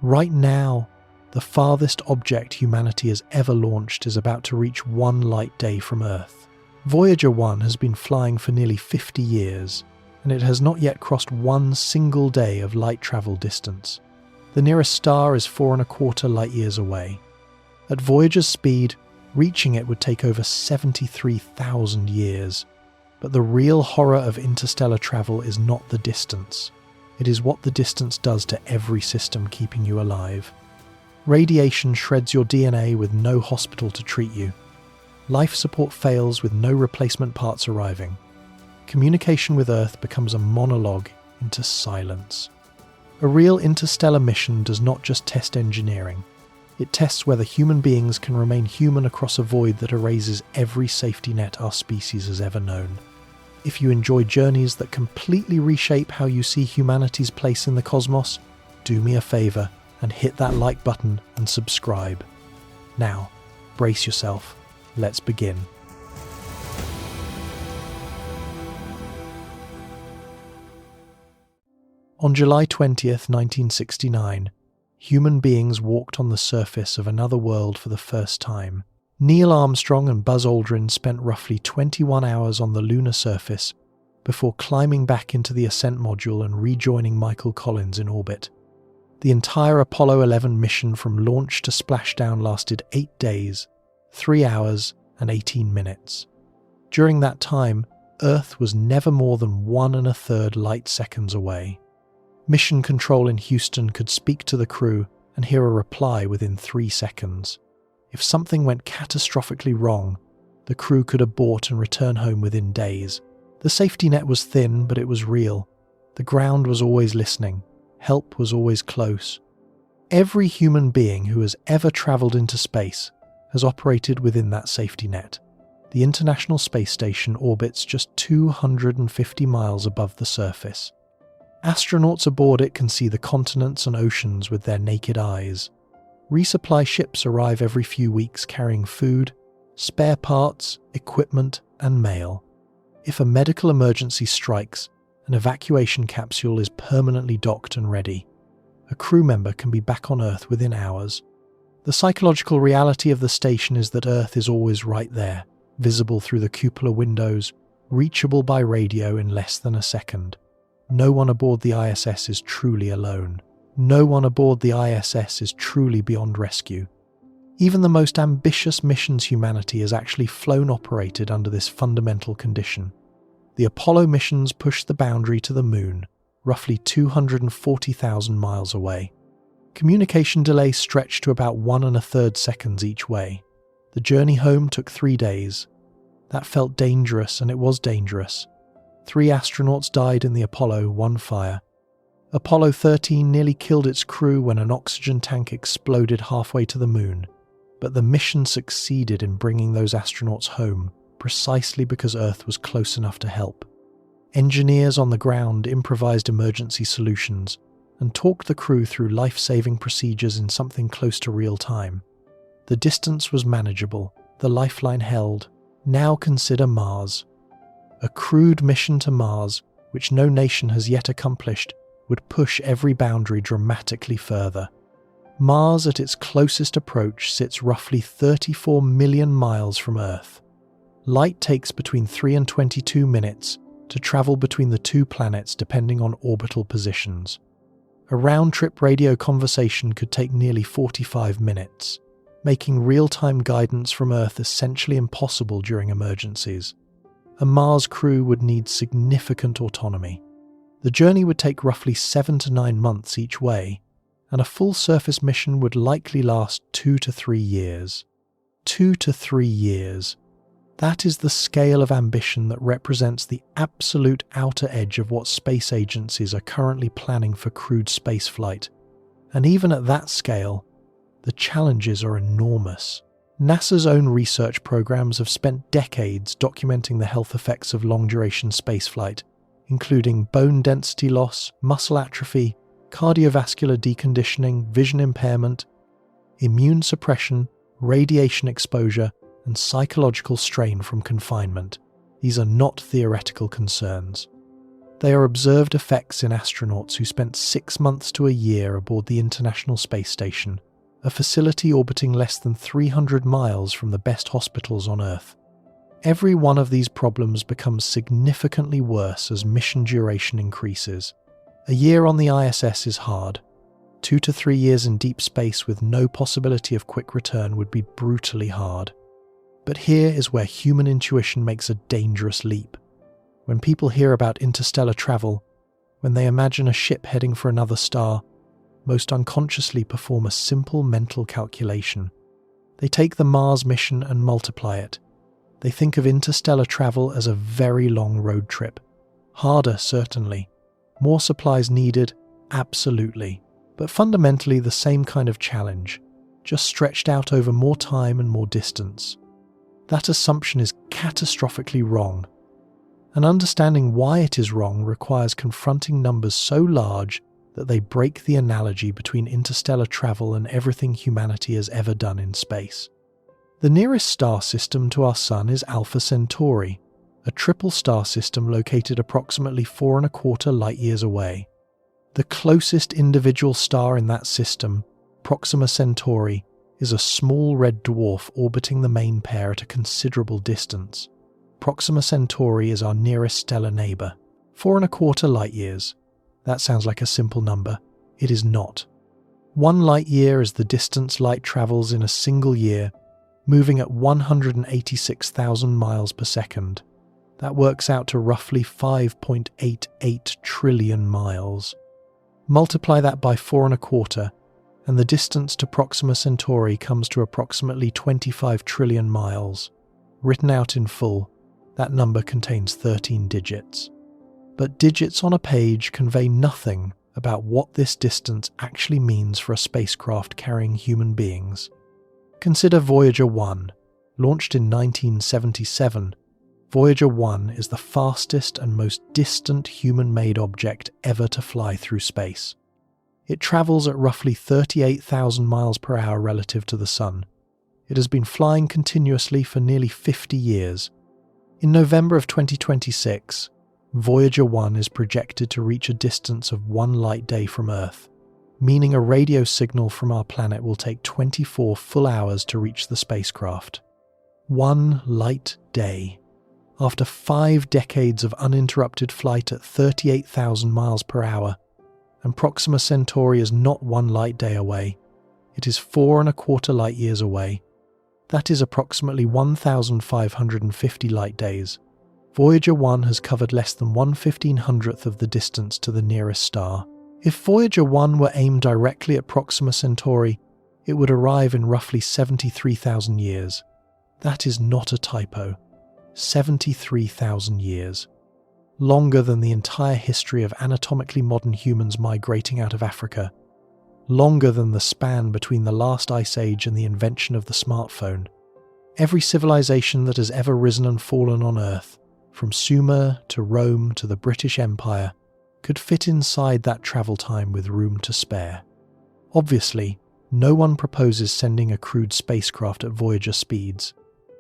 Right now, the farthest object humanity has ever launched is about to reach one light day from Earth. Voyager 1 has been flying for nearly 50 years, and it has not yet crossed one single day of light travel distance. The nearest star is 4.25 light years away. At Voyager's speed, reaching it would take over 73,000 years. But the real horror of interstellar travel is not the distance. It is what the distance does to every system keeping you alive. Radiation shreds your DNA with no hospital to treat you. Life support fails with no replacement parts arriving. Communication with Earth becomes a monologue into silence. A real interstellar mission does not just test engineering. It tests whether human beings can remain human across a void that erases every safety net our species has ever known. If you enjoy journeys that completely reshape how you see humanity's place in the cosmos, do me a favour and hit that like button and subscribe. Now, brace yourself. Let's begin. On July 20th, 1969, human beings walked on the surface of another world for the first time. Neil Armstrong and Buzz Aldrin spent roughly 21 hours on the lunar surface before climbing back into the ascent module and rejoining Michael Collins in orbit. The entire Apollo 11 mission from launch to splashdown lasted 8 days, 3 hours and 18 minutes. During that time, Earth was never more than 1 1/3 light seconds away. Mission Control in Houston could speak to the crew and hear a reply within 3 seconds. If something went catastrophically wrong, the crew could abort and return home within days. The safety net was thin, but it was real. The ground was always listening. Help was always close. Every human being who has ever travelled into space has operated within that safety net. The International Space Station orbits just 250 miles above the surface. Astronauts aboard it can see the continents and oceans with their naked eyes. Resupply ships arrive every few weeks carrying food, spare parts, equipment, and mail. If a medical emergency strikes, an evacuation capsule is permanently docked and ready. A crew member can be back on Earth within hours. The psychological reality of the station is that Earth is always right there, visible through the cupola windows, reachable by radio in less than a second. No one aboard the ISS is truly alone. No one aboard the ISS is truly beyond rescue. Even the most ambitious missions humanity has actually flown operated under this fundamental condition. The Apollo missions pushed the boundary to the Moon, roughly 240,000 miles away. Communication delays stretched to about 1 1/3 seconds each way. The journey home took 3 days. That felt dangerous, and it was dangerous. 3 astronauts died in the Apollo 1 fire. Apollo 13 nearly killed its crew when an oxygen tank exploded halfway to the Moon. But the mission succeeded in bringing those astronauts home, precisely because Earth was close enough to help. Engineers on the ground improvised emergency solutions and talked the crew through life-saving procedures in something close to real time. The distance was manageable, the lifeline held. Now consider Mars. A crewed mission to Mars, which no nation has yet accomplished, would push every boundary dramatically further. Mars at its closest approach sits roughly 34 million miles from Earth. Light takes between 3 and 22 minutes to travel between the 2 planets depending on orbital positions. A round-trip radio conversation could take nearly 45 minutes, making real-time guidance from Earth essentially impossible during emergencies. A Mars crew would need significant autonomy. The journey would take roughly 7 to 9 months each way, and a full surface mission would likely last 2 to 3 years. 2 to 3 years. That is the scale of ambition that represents the absolute outer edge of what space agencies are currently planning for crewed spaceflight. And even at that scale, the challenges are enormous. NASA's own research programs have spent decades documenting the health effects of long-duration spaceflight, including bone density loss, muscle atrophy, cardiovascular deconditioning, vision impairment, immune suppression, radiation exposure, and psychological strain from confinement. These are not theoretical concerns. They are observed effects in astronauts who spent 6 months to a year aboard the International Space Station, a facility orbiting less than 300 miles from the best hospitals on Earth. Every one of these problems becomes significantly worse as mission duration increases. A year on the ISS is hard. 2 to 3 years in deep space with no possibility of quick return would be brutally hard. But here is where human intuition makes a dangerous leap. When people hear about interstellar travel, when they imagine a ship heading for another star, most unconsciously perform a simple mental calculation. They take the Mars mission and multiply it. They think of interstellar travel as a very long road trip. Harder, certainly. More supplies needed, absolutely. But fundamentally the same kind of challenge, just stretched out over more time and more distance. That assumption is catastrophically wrong. And understanding why it is wrong requires confronting numbers so large that they break the analogy between interstellar travel and everything humanity has ever done in space. The nearest star system to our Sun is Alpha Centauri, a triple star system located approximately 4.25 light-years away. The closest individual star in that system, Proxima Centauri, is a small red dwarf orbiting the main pair at a considerable distance. Proxima Centauri is our nearest stellar neighbour, 4.25 light-years. That sounds like a simple number. It is not. 1 light-year is the distance light travels in a single year, moving at 186,000 miles per second. That works out to roughly 5.88 trillion miles. Multiply that by 4.25, and the distance to Proxima Centauri comes to approximately 25 trillion miles. Written out in full, that number contains 13 digits. But digits on a page convey nothing about what this distance actually means for a spacecraft carrying human beings. Consider Voyager 1. Launched in 1977, Voyager 1 is the fastest and most distant human-made object ever to fly through space. It travels at roughly 38,000 miles per hour relative to the Sun. It has been flying continuously for nearly 50 years. In November of 2026, Voyager 1 is projected to reach a distance of 1 light day from Earth, meaning a radio signal from our planet will take 24 full hours to reach the spacecraft. 1 light day. After 5 decades of uninterrupted flight at 38,000 miles per hour, and Proxima Centauri is not 1 light day away, it is 4.25 light years away. That is approximately 1,550 light days. Voyager 1 has covered less than 1/1500th of the distance to the nearest star. If Voyager 1 were aimed directly at Proxima Centauri, it would arrive in roughly 73,000 years. That is not a typo. 73,000 years. Longer than the entire history of anatomically modern humans migrating out of Africa. Longer than the span between the last ice age and the invention of the smartphone. Every civilization that has ever risen and fallen on Earth, from Sumer to Rome to the British Empire, could fit inside that travel time with room to spare. Obviously, no one proposes sending a crewed spacecraft at Voyager speeds.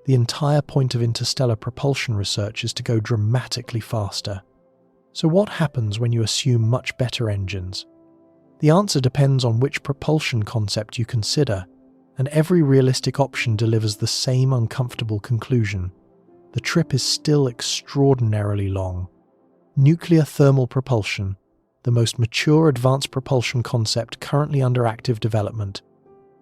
The entire point of interstellar propulsion research is to go dramatically faster. So what happens when you assume much better engines? The answer depends on which propulsion concept you consider, and every realistic option delivers the same uncomfortable conclusion. The trip is still extraordinarily long. Nuclear thermal propulsion, the most mature advanced propulsion concept currently under active development,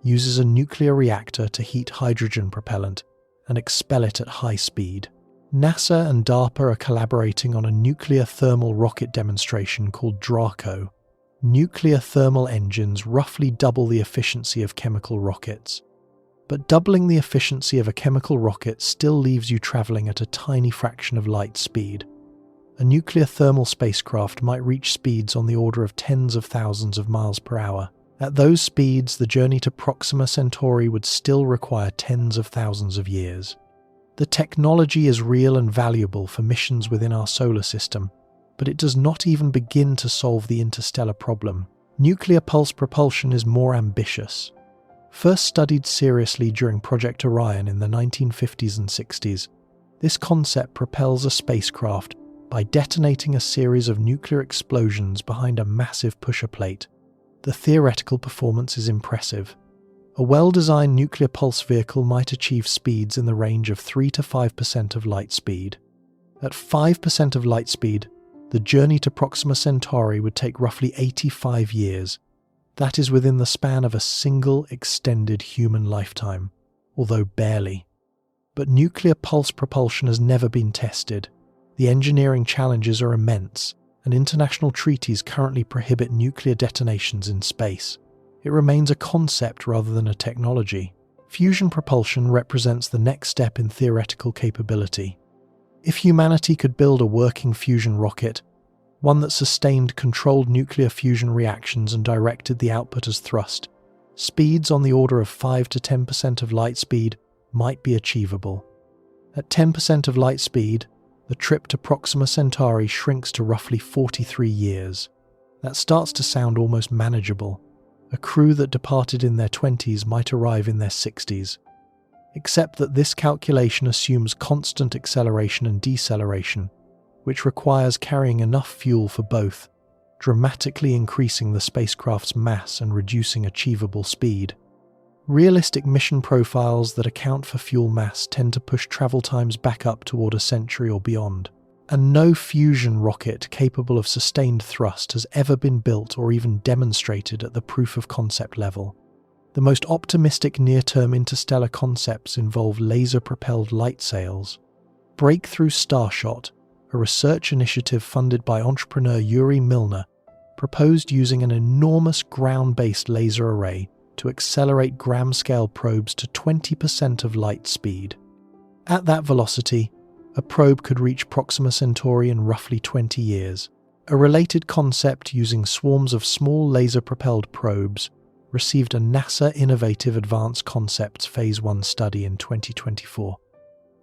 uses a nuclear reactor to heat hydrogen propellant and expel it at high speed. NASA and DARPA are collaborating on a nuclear thermal rocket demonstration called DRACO. Nuclear thermal engines roughly double the efficiency of chemical rockets. But doubling the efficiency of a chemical rocket still leaves you travelling at a tiny fraction of light speed. A nuclear thermal spacecraft might reach speeds on the order of tens of thousands of miles per hour. At those speeds, the journey to Proxima Centauri would still require tens of thousands of years. The technology is real and valuable for missions within our solar system, but it does not even begin to solve the interstellar problem. Nuclear pulse propulsion is more ambitious. First studied seriously during Project Orion in the 1950s and 60s, this concept propels a spacecraft by detonating a series of nuclear explosions behind a massive pusher plate. The theoretical performance is impressive. A well-designed nuclear pulse vehicle might achieve speeds in the range of 3 to 5% of light speed. At 5% of light speed, the journey to Proxima Centauri would take roughly 85 years. That is within the span of a single extended human lifetime, although barely. But nuclear pulse propulsion has never been tested. The engineering challenges are immense, and international treaties currently prohibit nuclear detonations in space. It remains a concept rather than a technology. Fusion propulsion represents the next step in theoretical capability. If humanity could build a working fusion rocket, one that sustained controlled nuclear fusion reactions and directed the output as thrust, speeds on the order of 5 to 10% of light speed might be achievable. At 10% of light speed, the trip to Proxima Centauri shrinks to roughly 43 years. That starts to sound almost manageable. A crew that departed in their 20s might arrive in their 60s. Except that this calculation assumes constant acceleration and deceleration, which requires carrying enough fuel for both, dramatically increasing the spacecraft's mass and reducing achievable speed. Realistic mission profiles that account for fuel mass tend to push travel times back up toward a century or beyond, and no fusion rocket capable of sustained thrust has ever been built or even demonstrated at the proof-of-concept level. The most optimistic near-term interstellar concepts involve laser-propelled light sails. Breakthrough Starshot, a research initiative funded by entrepreneur Yuri Milner, proposed using an enormous ground-based laser array to accelerate gram-scale probes to 20% of light speed. At that velocity, a probe could reach Proxima Centauri in roughly 20 years. A related concept using swarms of small laser-propelled probes received a NASA Innovative Advanced Concepts Phase 1 study in 2024.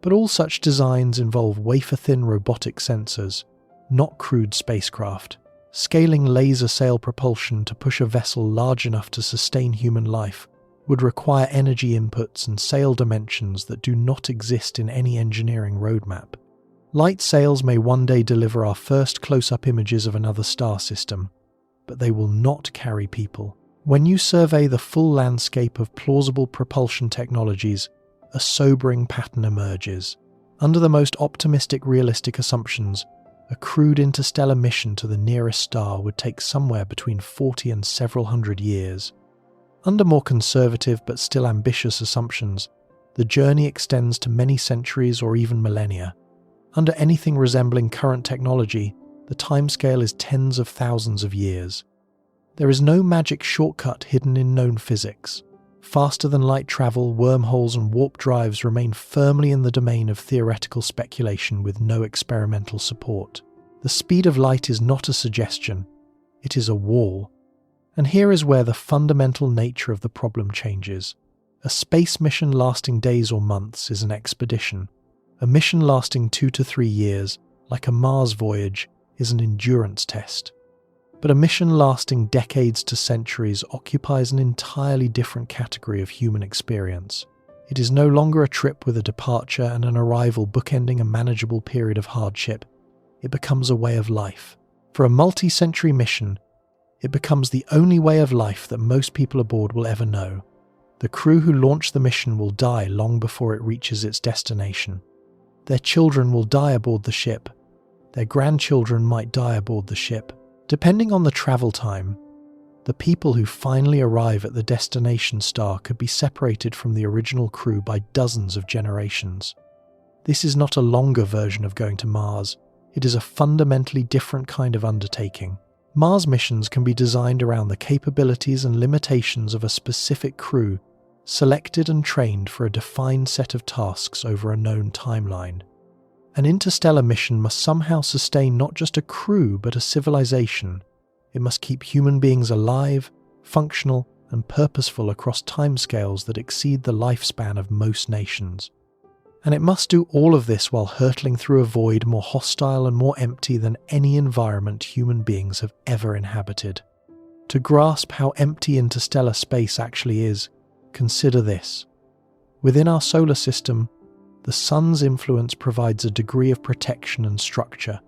But all such designs involve wafer-thin robotic sensors, not crewed spacecraft. Scaling laser sail propulsion to push a vessel large enough to sustain human life would require energy inputs and sail dimensions that do not exist in any engineering roadmap. Light sails may one day deliver our first close-up images of another star system, but they will not carry people. When you survey the full landscape of plausible propulsion technologies, a sobering pattern emerges. Under the most optimistic realistic assumptions, a crewed interstellar mission to the nearest star would take somewhere between 40 and several hundred years. Under more conservative but still ambitious assumptions, the journey extends to many centuries or even millennia. Under anything resembling current technology, the timescale is tens of thousands of years. There is no magic shortcut hidden in known physics. Faster-than-light travel, wormholes and warp drives remain firmly in the domain of theoretical speculation with no experimental support. The speed of light is not a suggestion, it is a wall. And here is where the fundamental nature of the problem changes. A space mission lasting days or months is an expedition. A mission lasting 2 to 3 years, like a Mars voyage, is an endurance test. But a mission lasting decades to centuries occupies an entirely different category of human experience. It is no longer a trip with a departure and an arrival bookending a manageable period of hardship. It becomes a way of life. For a multi-century mission, it becomes the only way of life that most people aboard will ever know. The crew who launch the mission will die long before it reaches its destination. Their children will die aboard the ship. Their grandchildren might die aboard the ship. Depending on the travel time, the people who finally arrive at the destination star could be separated from the original crew by dozens of generations. This is not a longer version of going to Mars. It is a fundamentally different kind of undertaking. Mars missions can be designed around the capabilities and limitations of a specific crew, selected and trained for a defined set of tasks over a known timeline. An interstellar mission must somehow sustain not just a crew but a civilization. It must keep human beings alive, functional, and purposeful across timescales that exceed the lifespan of most nations. And it must do all of this while hurtling through a void more hostile and more empty than any environment human beings have ever inhabited. To grasp how empty interstellar space actually is, consider this. Within our solar system, the sun's influence provides a degree of protection and structure.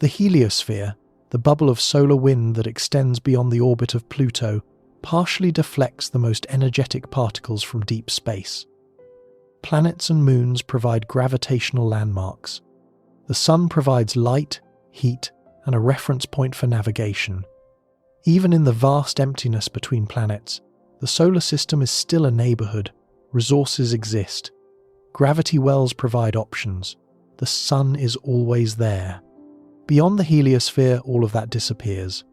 The heliosphere, the bubble of solar wind that extends beyond the orbit of Pluto, partially deflects the most energetic particles from deep space. Planets and moons provide gravitational landmarks. The Sun provides light, heat, and a reference point for navigation. Even in the vast emptiness between planets, the solar system is still a neighborhood. Resources exist. Gravity wells provide options. The Sun is always there. Beyond the heliosphere, all of that disappears.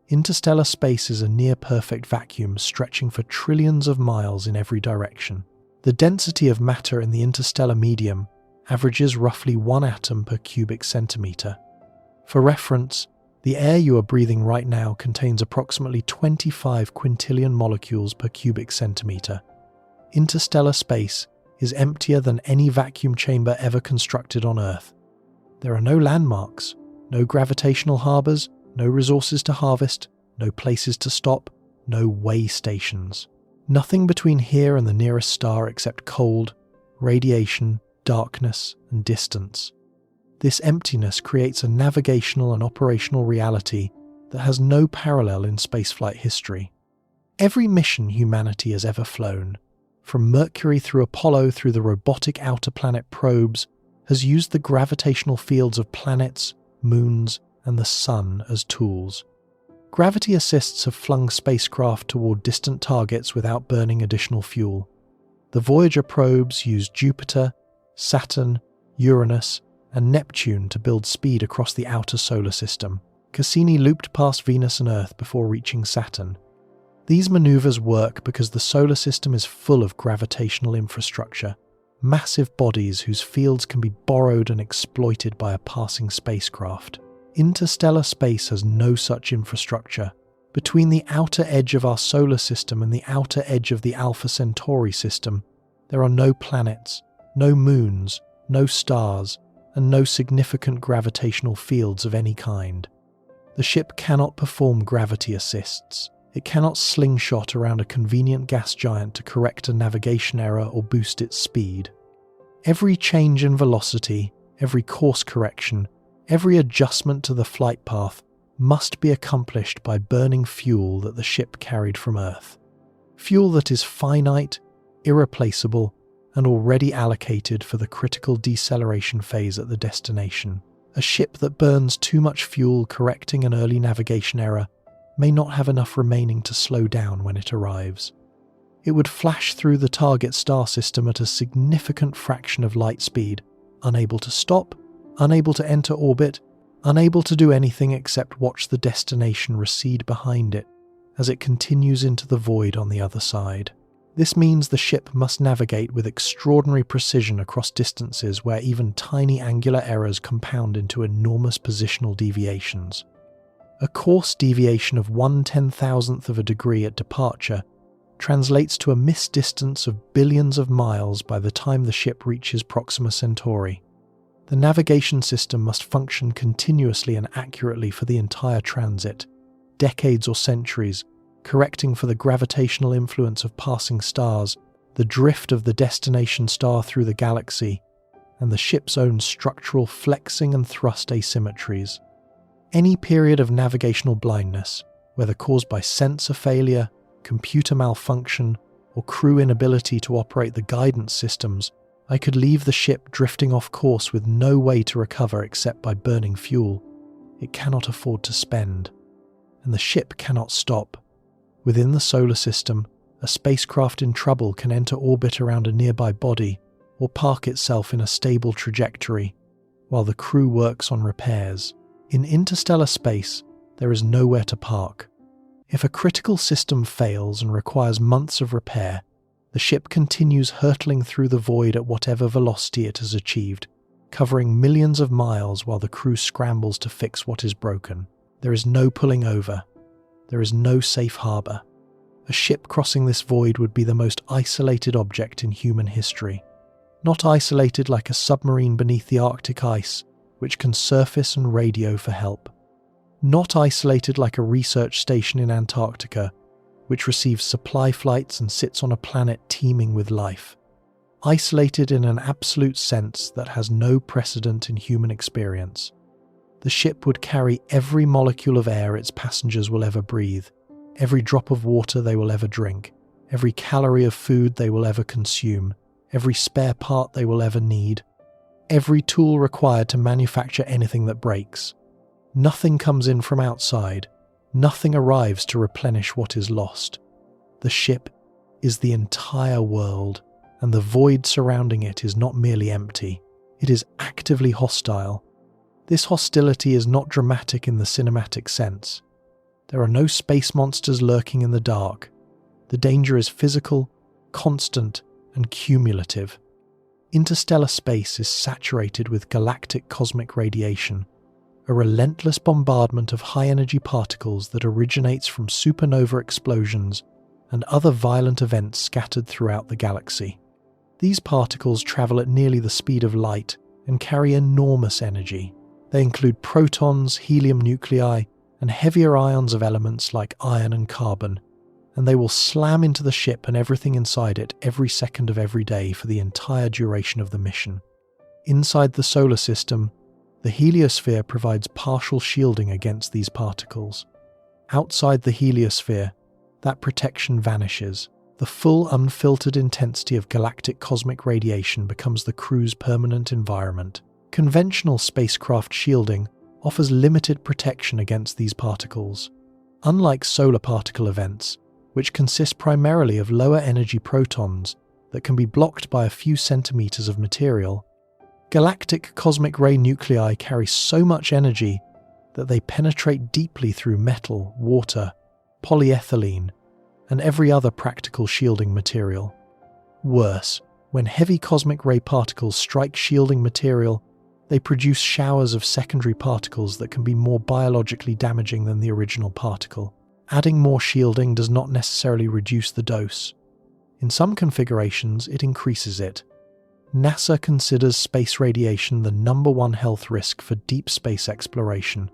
Interstellar space is a near-perfect vacuum stretching for trillions of miles in every direction. The density of matter in the interstellar medium averages roughly 1 atom per cubic centimeter. For reference, the air you are breathing right now contains approximately 25 quintillion molecules per cubic centimeter. Interstellar space is emptier than any vacuum chamber ever constructed on Earth. There are no landmarks, no gravitational harbors, no resources to harvest, no places to stop, no way stations. Nothing between here and the nearest star except cold, radiation, darkness, and distance. This emptiness creates a navigational and operational reality that has no parallel in spaceflight history. Every mission humanity has ever flown, from Mercury through Apollo through the robotic outer planet probes, has used the gravitational fields of planets, moons, and the Sun as tools. Gravity assists have flung spacecraft toward distant targets without burning additional fuel. The Voyager probes used Jupiter, Saturn, Uranus, and Neptune to build speed across the outer solar system. Cassini looped past Venus and Earth before reaching Saturn. These maneuvers work because the solar system is full of gravitational infrastructure, massive bodies whose fields can be borrowed and exploited by a passing spacecraft. Interstellar space has no such infrastructure. Between the outer edge of our solar system and the outer edge of the Alpha Centauri system, there are no planets, no moons, no stars, and no significant gravitational fields of any kind. The ship cannot perform gravity assists. It cannot slingshot around a convenient gas giant to correct a navigation error or boost its speed. Every change in velocity, every course correction, every adjustment to the flight path must be accomplished by burning fuel that the ship carried from Earth. Fuel that is finite, irreplaceable, and already allocated for the critical deceleration phase at the destination. A ship that burns too much fuel correcting an early navigation error may not have enough remaining to slow down when it arrives. It would flash through the target star system at a significant fraction of light speed, unable to stop, unable to enter orbit, unable to do anything except watch the destination recede behind it as it continues into the void on the other side. This means the ship must navigate with extraordinary precision across distances where even tiny angular errors compound into enormous positional deviations. A course deviation of 1/10,000th of a degree at departure translates to a missed distance of billions of miles by the time the ship reaches Proxima Centauri. The navigation system must function continuously and accurately for the entire transit, decades or centuries, correcting for the gravitational influence of passing stars, the drift of the destination star through the galaxy, and the ship's own structural flexing and thrust asymmetries. Any period of navigational blindness, whether caused by sensor failure, computer malfunction, or crew inability to operate the guidance systems, I could leave the ship drifting off course with no way to recover except by burning fuel. It cannot afford to spend. And the ship cannot stop. Within the solar system, a spacecraft in trouble can enter orbit around a nearby body or park itself in a stable trajectory, while the crew works on repairs. In interstellar space, there is nowhere to park. If a critical system fails and requires months of repair, the ship continues hurtling through the void at whatever velocity it has achieved, covering millions of miles while the crew scrambles to fix what is broken. There is no pulling over. There is no safe harbour. A ship crossing this void would be the most isolated object in human history. Not isolated like a submarine beneath the Arctic ice, which can surface and radio for help. Not isolated like a research station in Antarctica, which receives supply flights and sits on a planet teeming with life. Isolated in an absolute sense that has no precedent in human experience. The ship would carry every molecule of air its passengers will ever breathe, every drop of water they will ever drink, every calorie of food they will ever consume, every spare part they will ever need, every tool required to manufacture anything that breaks. Nothing comes in from outside. Nothing arrives to replenish what is lost. The ship is the entire world, and the void surrounding it is not merely empty. It is actively hostile. This hostility is not dramatic in the cinematic sense. There are no space monsters lurking in the dark. The danger is physical, constant, and cumulative. Interstellar space is saturated with galactic cosmic radiation, a relentless bombardment of high-energy particles that originates from supernova explosions and other violent events scattered throughout the galaxy. These particles travel at nearly the speed of light and carry enormous energy. They include protons, helium nuclei, and heavier ions of elements like iron and carbon, and they will slam into the ship and everything inside it every second of every day for the entire duration of the mission. Inside the solar system, the heliosphere provides partial shielding against these particles. Outside the heliosphere, that protection vanishes. The full unfiltered intensity of galactic cosmic radiation becomes the crew's permanent environment. Conventional spacecraft shielding offers limited protection against these particles. Unlike solar particle events, which consist primarily of lower energy protons that can be blocked by a few centimeters of material, galactic cosmic ray nuclei carry so much energy that they penetrate deeply through metal, water, polyethylene, and every other practical shielding material. Worse, when heavy cosmic ray particles strike shielding material, they produce showers of secondary particles that can be more biologically damaging than the original particle. Adding more shielding does not necessarily reduce the dose. In some configurations, it increases it. NASA considers space radiation the #1 health risk for deep space exploration,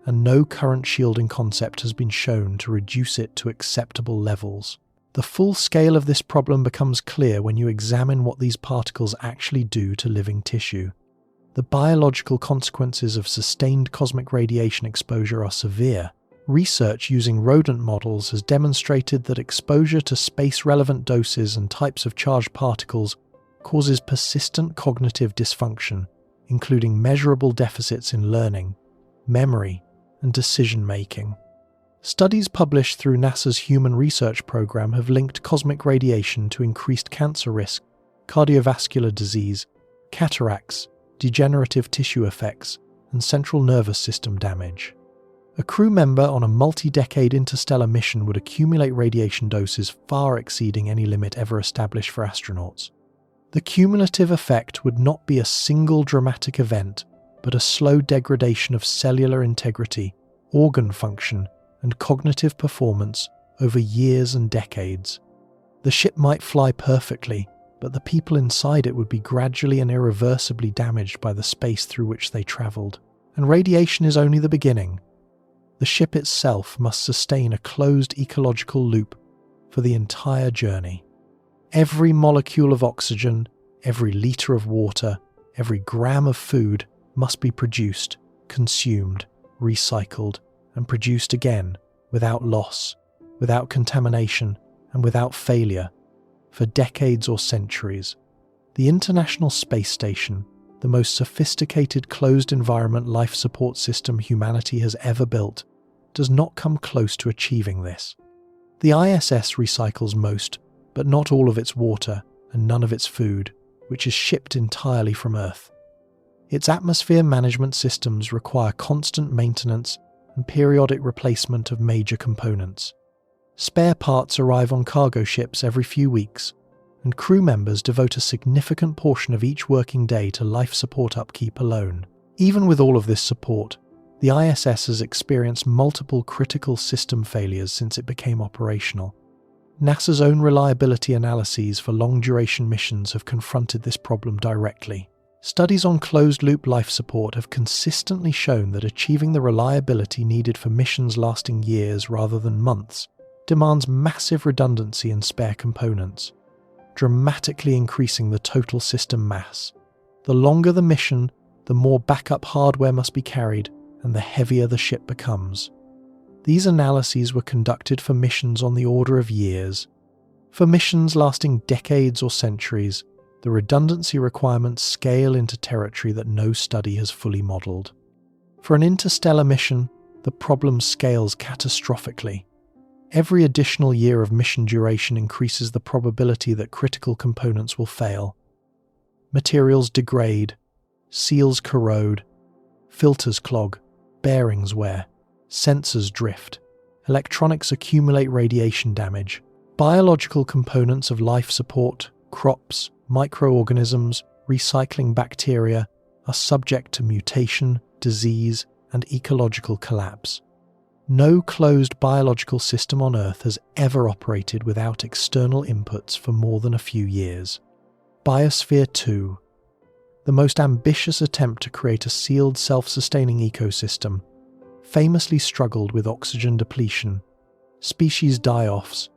and no current shielding concept has been shown to reduce it to acceptable levels. The full scale of this problem becomes clear when you examine what these particles actually do to living tissue. The biological consequences of sustained cosmic radiation exposure are severe. Research using rodent models has demonstrated that exposure to space-relevant doses and types of charged particles causes persistent cognitive dysfunction, including measurable deficits in learning, memory, and decision-making. Studies published through NASA's Human Research Program have linked cosmic radiation to increased cancer risk, cardiovascular disease, cataracts, degenerative tissue effects, and central nervous system damage. A crew member on a multi-decade interstellar mission would accumulate radiation doses far exceeding any limit ever established for astronauts. The cumulative effect would not be a single dramatic event, but a slow degradation of cellular integrity, organ function, and cognitive performance over years and decades. The ship might fly perfectly, but the people inside it would be gradually and irreversibly damaged by the space through which they travelled. And radiation is only the beginning. The ship itself must sustain a closed ecological loop for the entire journey. Every molecule of oxygen, every litre of water, every gram of food must be produced, consumed, recycled, and produced again without loss, without contamination, and without failure, for decades or centuries. The International Space Station, the most sophisticated closed-environment life support system humanity has ever built, does not come close to achieving this. The ISS recycles most, but not all of its water and none of its food, which is shipped entirely from Earth. Its atmosphere management systems require constant maintenance and periodic replacement of major components. Spare parts arrive on cargo ships every few weeks, and crew members devote a significant portion of each working day to life support upkeep alone. Even with all of this support, the ISS has experienced multiple critical system failures since it became operational. NASA's own reliability analyses for long-duration missions have confronted this problem directly. Studies on closed-loop life support have consistently shown that achieving the reliability needed for missions lasting years rather than months demands massive redundancy in spare components, dramatically increasing the total system mass. The longer the mission, the more backup hardware must be carried, and the heavier the ship becomes. These analyses were conducted for missions on the order of years. For missions lasting decades or centuries, the redundancy requirements scale into territory that no study has fully modelled. For an interstellar mission, the problem scales catastrophically. Every additional year of mission duration increases the probability that critical components will fail. Materials degrade, seals corrode, filters clog, bearings wear, sensors drift, electronics accumulate radiation damage, biological components of life support, crops, microorganisms, recycling bacteria are subject to mutation, disease, and ecological collapse. No closed biological system on Earth has ever operated without external inputs for more than a few years. Biosphere 2, the most ambitious attempt to create a sealed, self-sustaining ecosystem, famously struggled with oxygen depletion, species die-offs,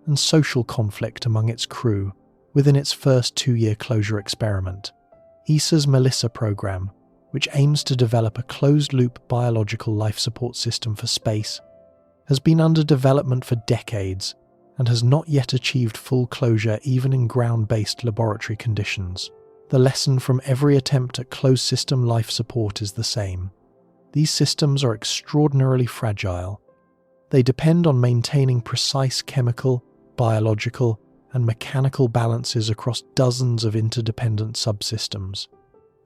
and social conflict among its crew within its first 2-year closure experiment. ESA's Melissa program, which aims to develop a closed-loop biological life support system for space, has been under development for decades and has not yet achieved full closure even in ground-based laboratory conditions. The lesson from every attempt at closed-system life support is the same. These systems are extraordinarily fragile. They depend on maintaining precise chemical, biological, and mechanical balances across dozens of interdependent subsystems.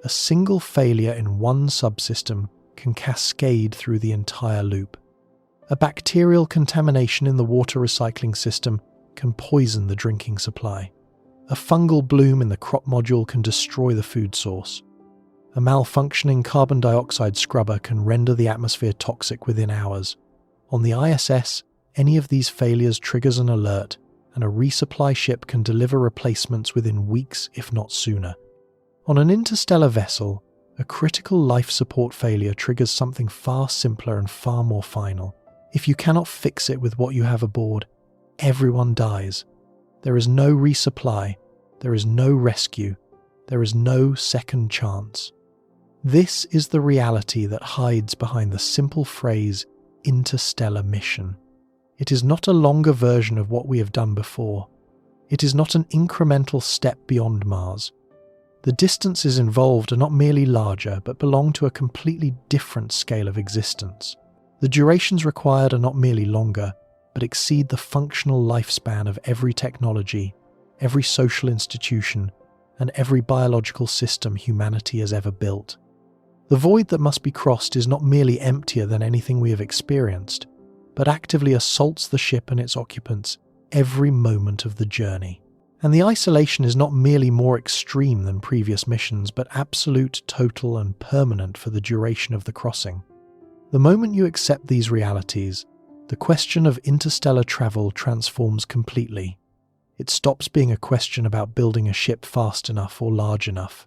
A single failure in one subsystem can cascade through the entire loop. A bacterial contamination in the water recycling system can poison the drinking supply. A fungal bloom in the crop module can destroy the food source. A malfunctioning carbon dioxide scrubber can render the atmosphere toxic within hours. On the ISS, any of these failures triggers an alert, and a resupply ship can deliver replacements within weeks, if not sooner. On an interstellar vessel, a critical life support failure triggers something far simpler and far more final. If you cannot fix it with what you have aboard, everyone dies. There is no resupply, there is no rescue, there is no second chance. This is the reality that hides behind the simple phrase, interstellar mission. It is not a longer version of what we have done before. It is not an incremental step beyond Mars. The distances involved are not merely larger, but belong to a completely different scale of existence. The durations required are not merely longer, but exceed the functional lifespan of every technology, every social institution, and every biological system humanity has ever built. The void that must be crossed is not merely emptier than anything we have experienced, but actively assaults the ship and its occupants every moment of the journey. And the isolation is not merely more extreme than previous missions, but absolute, total, and permanent for the duration of the crossing. The moment you accept these realities, the question of interstellar travel transforms completely. It stops being a question about building a ship fast enough or large enough.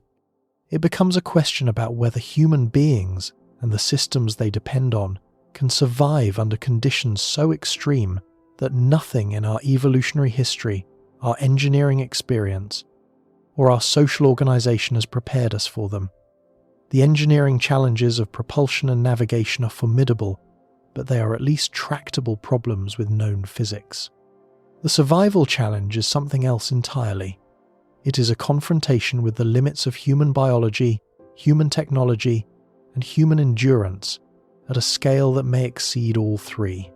It becomes a question about whether human beings and the systems they depend on can survive under conditions so extreme that nothing in our evolutionary history, our engineering experience, or our social organization has prepared us for them. The engineering challenges of propulsion and navigation are formidable, but they are at least tractable problems with known physics. The survival challenge is something else entirely. It is a confrontation with the limits of human biology, human technology, and human endurance at a scale that may exceed all three.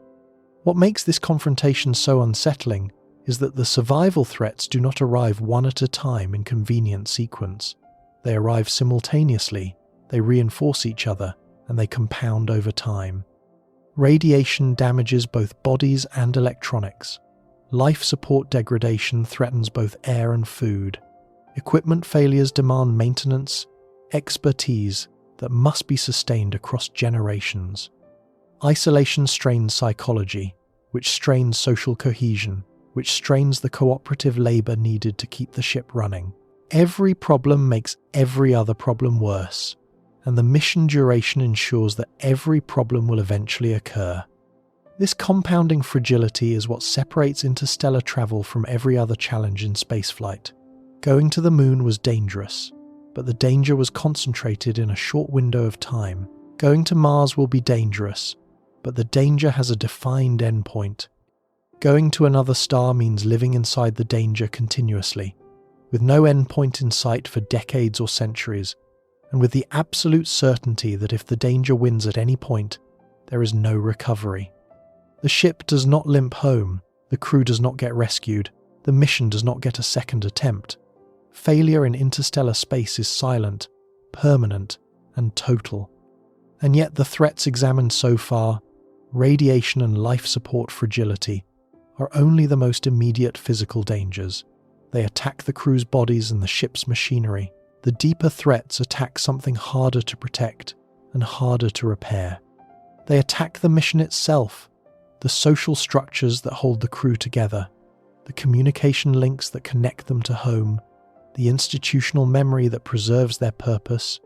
What makes this confrontation so unsettling is that the survival threats do not arrive one at a time in convenient sequence. They arrive simultaneously, they reinforce each other, and they compound over time. Radiation damages both bodies and electronics. Life support degradation threatens both air and food. Equipment failures demand maintenance, expertise that must be sustained across generations. Isolation strains psychology, which strains social cohesion, which strains the cooperative labour needed to keep the ship running. Every problem makes every other problem worse, and the mission duration ensures that every problem will eventually occur. This compounding fragility is what separates interstellar travel from every other challenge in spaceflight. Going to the moon was dangerous, but the danger was concentrated in a short window of time, Going to Mars will be dangerous, but the danger has a defined endpoint. Going to another star means living inside the danger continuously, with no endpoint in sight for decades or centuries, and with the absolute certainty that if the danger wins at any point, there is no recovery. The ship does not limp home, the crew does not get rescued, the mission does not get a second attempt. Failure in interstellar space is silent, permanent, and total. And yet the threats examined so far, radiation and life support fragility, are only the most immediate physical dangers. They attack the crew's bodies and the ship's machinery. The deeper threats attack something harder to protect and harder to repair. They attack the mission itself, the social structures that hold the crew together, the communication links that connect them to home, the institutional memory that preserves their purpose,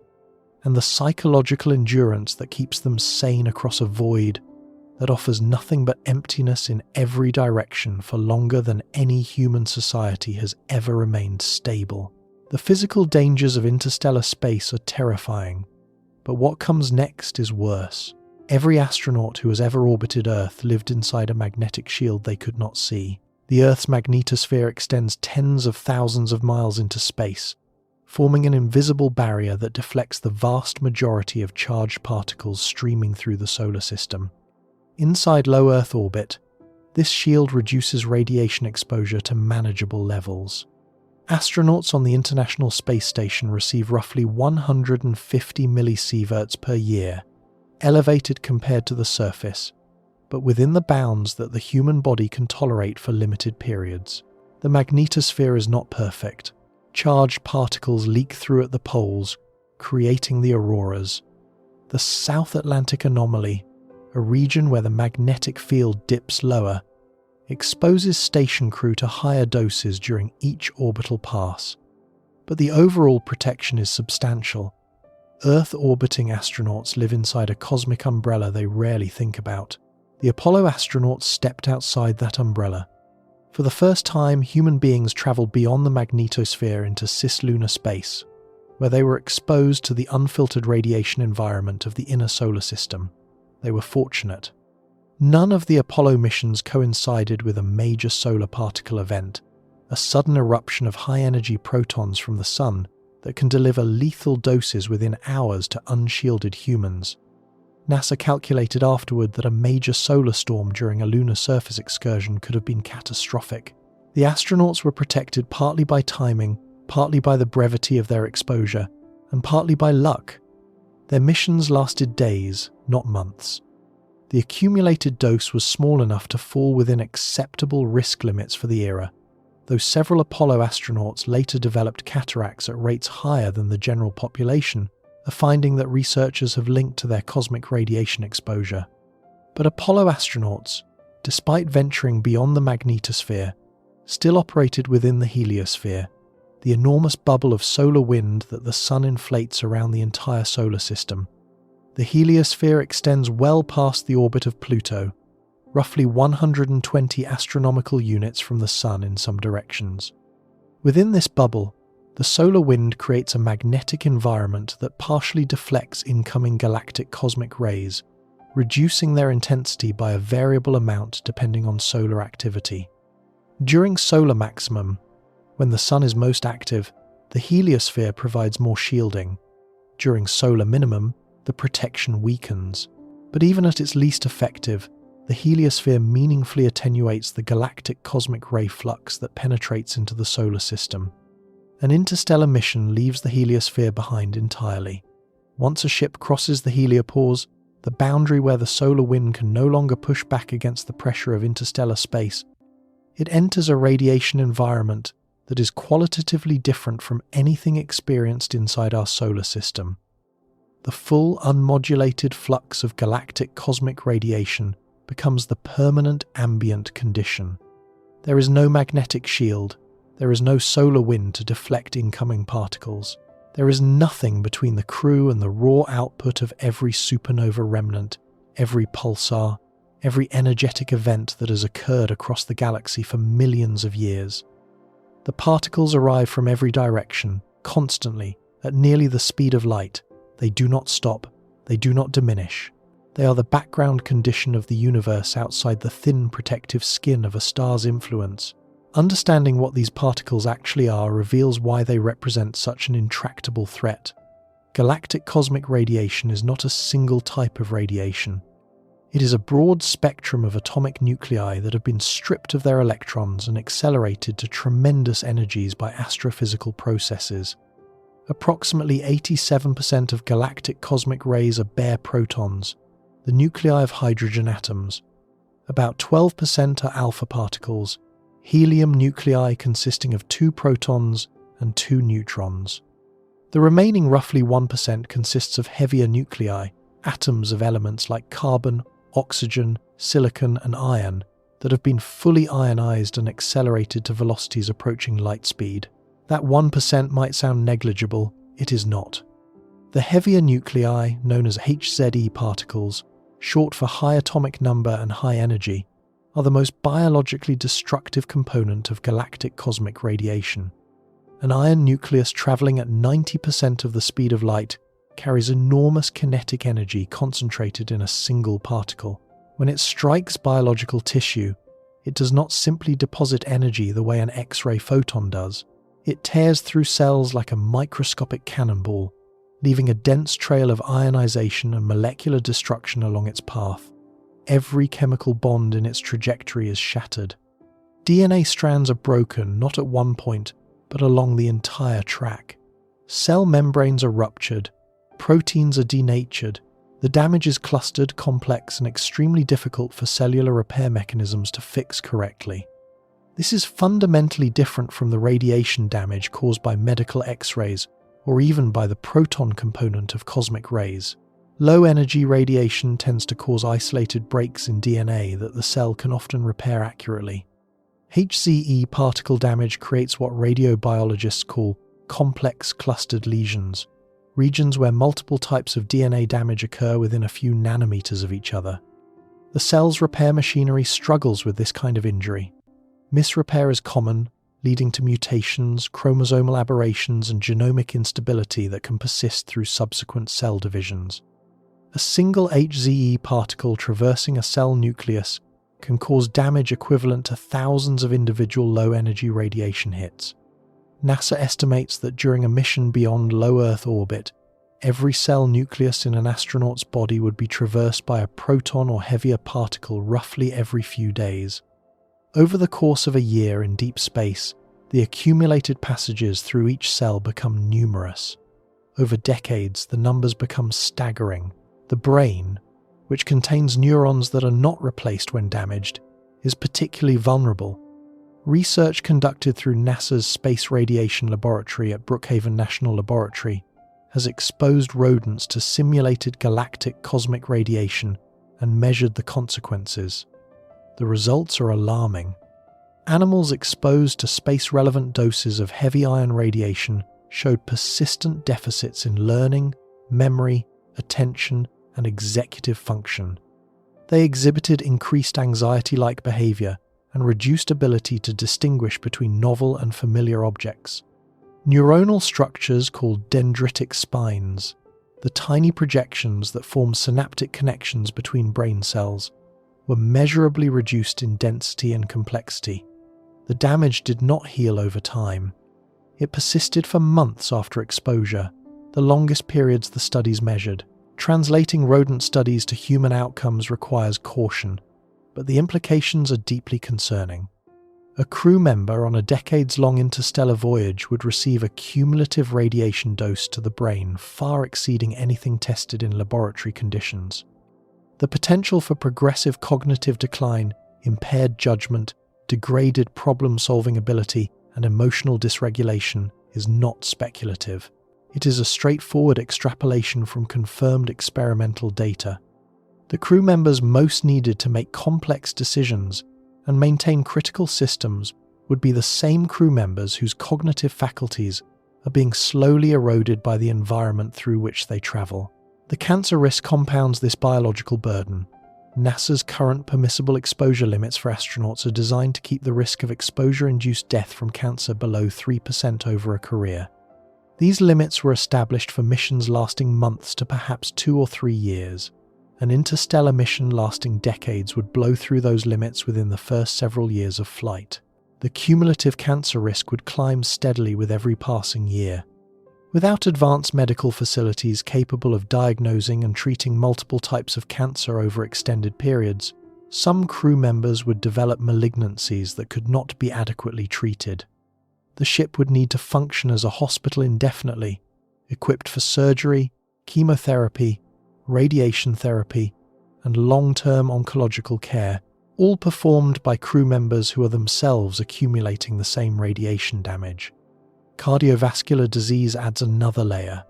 and the psychological endurance that keeps them sane across a void that offers nothing but emptiness in every direction for longer than any human society has ever remained stable. The physical dangers of interstellar space are terrifying, but what comes next is worse. Every astronaut who has ever orbited Earth lived inside a magnetic shield they could not see. The Earth's magnetosphere extends tens of thousands of miles into space, forming an invisible barrier that deflects the vast majority of charged particles streaming through the solar system. Inside low Earth orbit, this shield reduces radiation exposure to manageable levels. Astronauts on the International Space Station receive roughly 150 millisieverts per year, elevated compared to the surface, but within the bounds that the human body can tolerate for limited periods. The magnetosphere is not perfect. Charged particles leak through at the poles, creating the auroras. The South Atlantic anomaly, a region where the magnetic field dips lower, exposes station crew to higher doses during each orbital pass. But the overall protection is substantial. Earth-orbiting astronauts live inside a cosmic umbrella they rarely think about. The Apollo astronauts stepped outside that umbrella. For the first time, human beings traveled beyond the magnetosphere into cislunar space, where they were exposed to the unfiltered radiation environment of the inner solar system. They were fortunate. None of the Apollo missions coincided with a major solar particle event, a sudden eruption of high-energy protons from the sun that can deliver lethal doses within hours to unshielded humans. NASA calculated afterward that a major solar storm during a lunar surface excursion could have been catastrophic. The astronauts were protected partly by timing, partly by the brevity of their exposure, and partly by luck. Their missions lasted days, not months. The accumulated dose was small enough to fall within acceptable risk limits for the era, though several Apollo astronauts later developed cataracts at rates higher than the general population, a finding that researchers have linked to their cosmic radiation exposure. But Apollo astronauts, despite venturing beyond the magnetosphere, still operated within the heliosphere, the enormous bubble of solar wind that the sun inflates around the entire solar system. The heliosphere extends well past the orbit of Pluto, roughly 120 astronomical units from the sun in some directions. Within this bubble, the solar wind creates a magnetic environment that partially deflects incoming galactic cosmic rays, reducing their intensity by a variable amount depending on solar activity. During solar maximum, when the sun is most active, the heliosphere provides more shielding. During solar minimum, the protection weakens. But even at its least effective, the heliosphere meaningfully attenuates the galactic cosmic ray flux that penetrates into the solar system. An interstellar mission leaves the heliosphere behind entirely. Once a ship crosses the heliopause, the boundary where the solar wind can no longer push back against the pressure of interstellar space, it enters a radiation environment that is qualitatively different from anything experienced inside our solar system. The full unmodulated flux of galactic cosmic radiation becomes the permanent ambient condition. There is no magnetic shield, there is no solar wind to deflect incoming particles. There is nothing between the crew and the raw output of every supernova remnant, every pulsar, every energetic event that has occurred across the galaxy for millions of years. The particles arrive from every direction, constantly, at nearly the speed of light. They do not stop, They do not diminish. They are the background condition of the universe outside the thin protective skin of a star's influence. Understanding what these particles actually are reveals why they represent such an intractable threat. Galactic cosmic radiation is not a single type of radiation. It is a broad spectrum of atomic nuclei that have been stripped of their electrons and accelerated to tremendous energies by astrophysical processes. Approximately 87% of galactic cosmic rays are bare protons, the nuclei of hydrogen atoms. About 12% are alpha particles, helium nuclei consisting of 2 protons and 2 neutrons. The remaining roughly 1% consists of heavier nuclei, atoms of elements like carbon, oxygen, silicon, and iron that have been fully ionized and accelerated to velocities approaching light speed. That 1% might sound negligible, it is not. The heavier nuclei, known as HZE particles, short for high atomic number and high energy, are the most biologically destructive component of galactic cosmic radiation. An iron nucleus traveling at 90% of the speed of light carries enormous kinetic energy concentrated in a single particle. When it strikes biological tissue, it does not simply deposit energy the way an X-ray photon does. It tears through cells like a microscopic cannonball, leaving a dense trail of ionization and molecular destruction along its path. Every chemical bond in its trajectory is shattered. DNA strands are broken not at one point, but along the entire track. Cell membranes are ruptured, proteins are denatured. The damage is clustered, complex, and extremely difficult for cellular repair mechanisms to fix correctly. This is fundamentally different from the radiation damage caused by medical X-rays or even by the proton component of cosmic rays. Low-energy radiation tends to cause isolated breaks in DNA that the cell can often repair accurately. HZE particle damage creates what radiobiologists call complex clustered lesions, regions where multiple types of DNA damage occur within a few nanometers of each other. The cell's repair machinery struggles with this kind of injury. Misrepair is common, leading to mutations, chromosomal aberrations, and genomic instability that can persist through subsequent cell divisions. A single HZE particle traversing a cell nucleus can cause damage equivalent to thousands of individual low-energy radiation hits. NASA estimates that during a mission beyond low Earth orbit, every cell nucleus in an astronaut's body would be traversed by a proton or heavier particle roughly every few days. Over the course of a year in deep space, the accumulated passages through each cell become numerous. Over decades, the numbers become staggering. The brain, which contains neurons that are not replaced when damaged, is particularly vulnerable. Research conducted through NASA's Space Radiation Laboratory at Brookhaven National Laboratory has exposed rodents to simulated galactic cosmic radiation and measured the consequences. The results are alarming. Animals exposed to space-relevant doses of heavy ion radiation showed persistent deficits in learning, memory, attention, and executive function. They exhibited increased anxiety-like behavior and reduced ability to distinguish between novel and familiar objects. Neuronal structures called dendritic spines, the tiny projections that form synaptic connections between brain cells, were measurably reduced in density and complexity. The damage did not heal over time. It persisted for months after exposure, the longest periods the studies measured. Translating rodent studies to human outcomes requires caution, but the implications are deeply concerning. A crew member on a decades-long interstellar voyage would receive a cumulative radiation dose to the brain far exceeding anything tested in laboratory conditions. The potential for progressive cognitive decline, impaired judgment, degraded problem-solving ability, and emotional dysregulation is not speculative. It is a straightforward extrapolation from confirmed experimental data. The crew members most needed to make complex decisions and maintain critical systems would be the same crew members whose cognitive faculties are being slowly eroded by the environment through which they travel. The cancer risk compounds this biological burden. NASA's current permissible exposure limits for astronauts are designed to keep the risk of exposure-induced death from cancer below 3% over a career. These limits were established for missions lasting months to perhaps 2 or 3 years. An interstellar mission lasting decades would blow through those limits within the first several years of flight. The cumulative cancer risk would climb steadily with every passing year. Without advanced medical facilities capable of diagnosing and treating multiple types of cancer over extended periods, some crew members would develop malignancies that could not be adequately treated. The ship would need to function as a hospital indefinitely, equipped for surgery, chemotherapy, radiation therapy, and long-term oncological care, all performed by crew members who are themselves accumulating the same radiation damage. Cardiovascular disease adds another layer.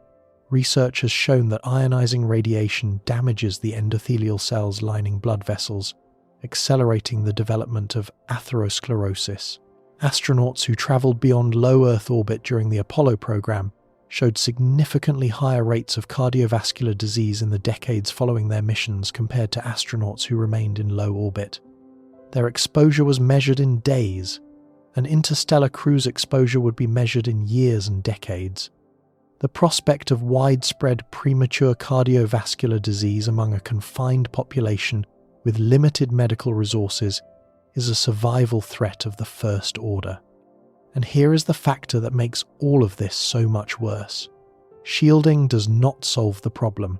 Research has shown that ionizing radiation damages the endothelial cells lining blood vessels, accelerating the development of atherosclerosis. Astronauts who traveled beyond low Earth orbit during the Apollo program showed significantly higher rates of cardiovascular disease in the decades following their missions compared to astronauts who remained in low orbit. Their exposure was measured in days. An interstellar crew's exposure would be measured in years and decades. The prospect of widespread premature cardiovascular disease among a confined population with limited medical resources is a survival threat of the first order. And here is the factor that makes all of this so much worse. Shielding does not solve the problem.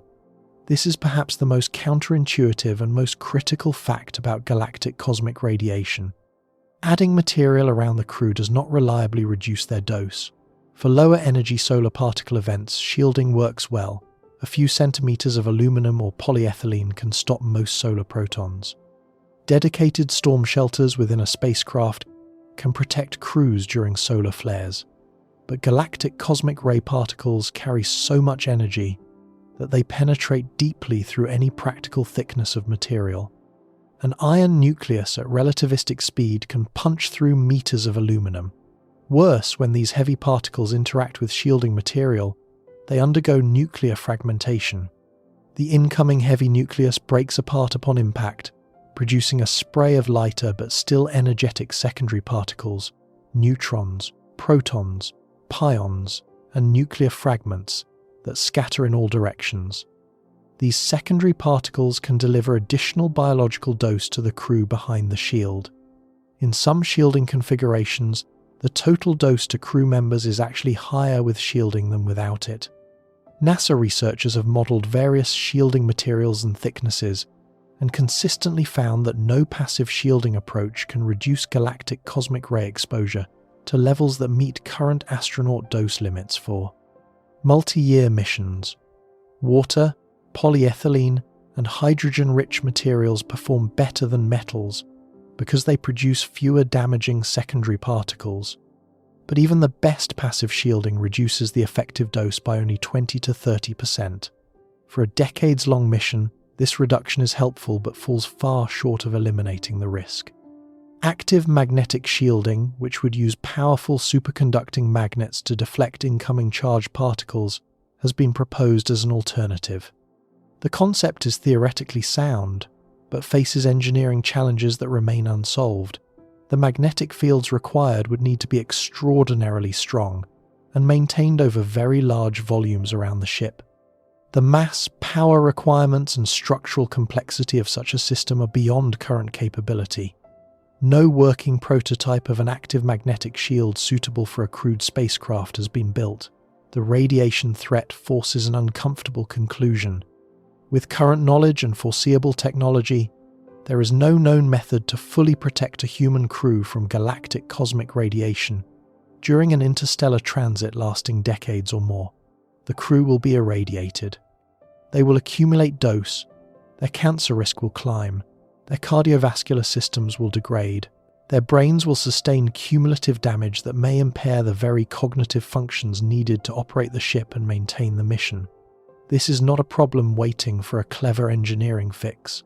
This is perhaps the most counterintuitive and most critical fact about galactic cosmic radiation. Adding material around the crew does not reliably reduce their dose. For lower energy solar particle events, shielding works well. A few centimeters of aluminum or polyethylene can stop most solar protons. Dedicated storm shelters within a spacecraft can protect crews during solar flares. But galactic cosmic ray particles carry so much energy that they penetrate deeply through any practical thickness of material. An iron nucleus at relativistic speed can punch through meters of aluminum. Worse, when these heavy particles interact with shielding material, they undergo nuclear fragmentation. The incoming heavy nucleus breaks apart upon impact, producing a spray of lighter but still energetic secondary particles, neutrons, protons, pions, and nuclear fragments that scatter in all directions. These secondary particles can deliver additional biological dose to the crew behind the shield. In some shielding configurations, the total dose to crew members is actually higher with shielding than without it. NASA researchers have modeled various shielding materials and thicknesses, and consistently found that no passive shielding approach can reduce galactic cosmic ray exposure to levels that meet current astronaut dose limits for multi-year missions. Water, polyethylene, and hydrogen-rich materials perform better than metals because they produce fewer damaging secondary particles. But even the best passive shielding reduces the effective dose by only 20 to 30%. For a decades-long mission, this reduction is helpful but falls far short of eliminating the risk. Active magnetic shielding, which would use powerful superconducting magnets to deflect incoming charged particles, has been proposed as an alternative. The concept is theoretically sound, but faces engineering challenges that remain unsolved. The magnetic fields required would need to be extraordinarily strong and maintained over very large volumes around the ship. The mass, power requirements, and structural complexity of such a system are beyond current capability. No working prototype of an active magnetic shield suitable for a crewed spacecraft has been built. The radiation threat forces an uncomfortable conclusion. With current knowledge and foreseeable technology, there is no known method to fully protect a human crew from galactic cosmic radiation. During an interstellar transit lasting decades or more, the crew will be irradiated. They will accumulate dose, their cancer risk will climb, their cardiovascular systems will degrade, their brains will sustain cumulative damage that may impair the very cognitive functions needed to operate the ship and maintain the mission. This is not a problem waiting for a clever engineering fix.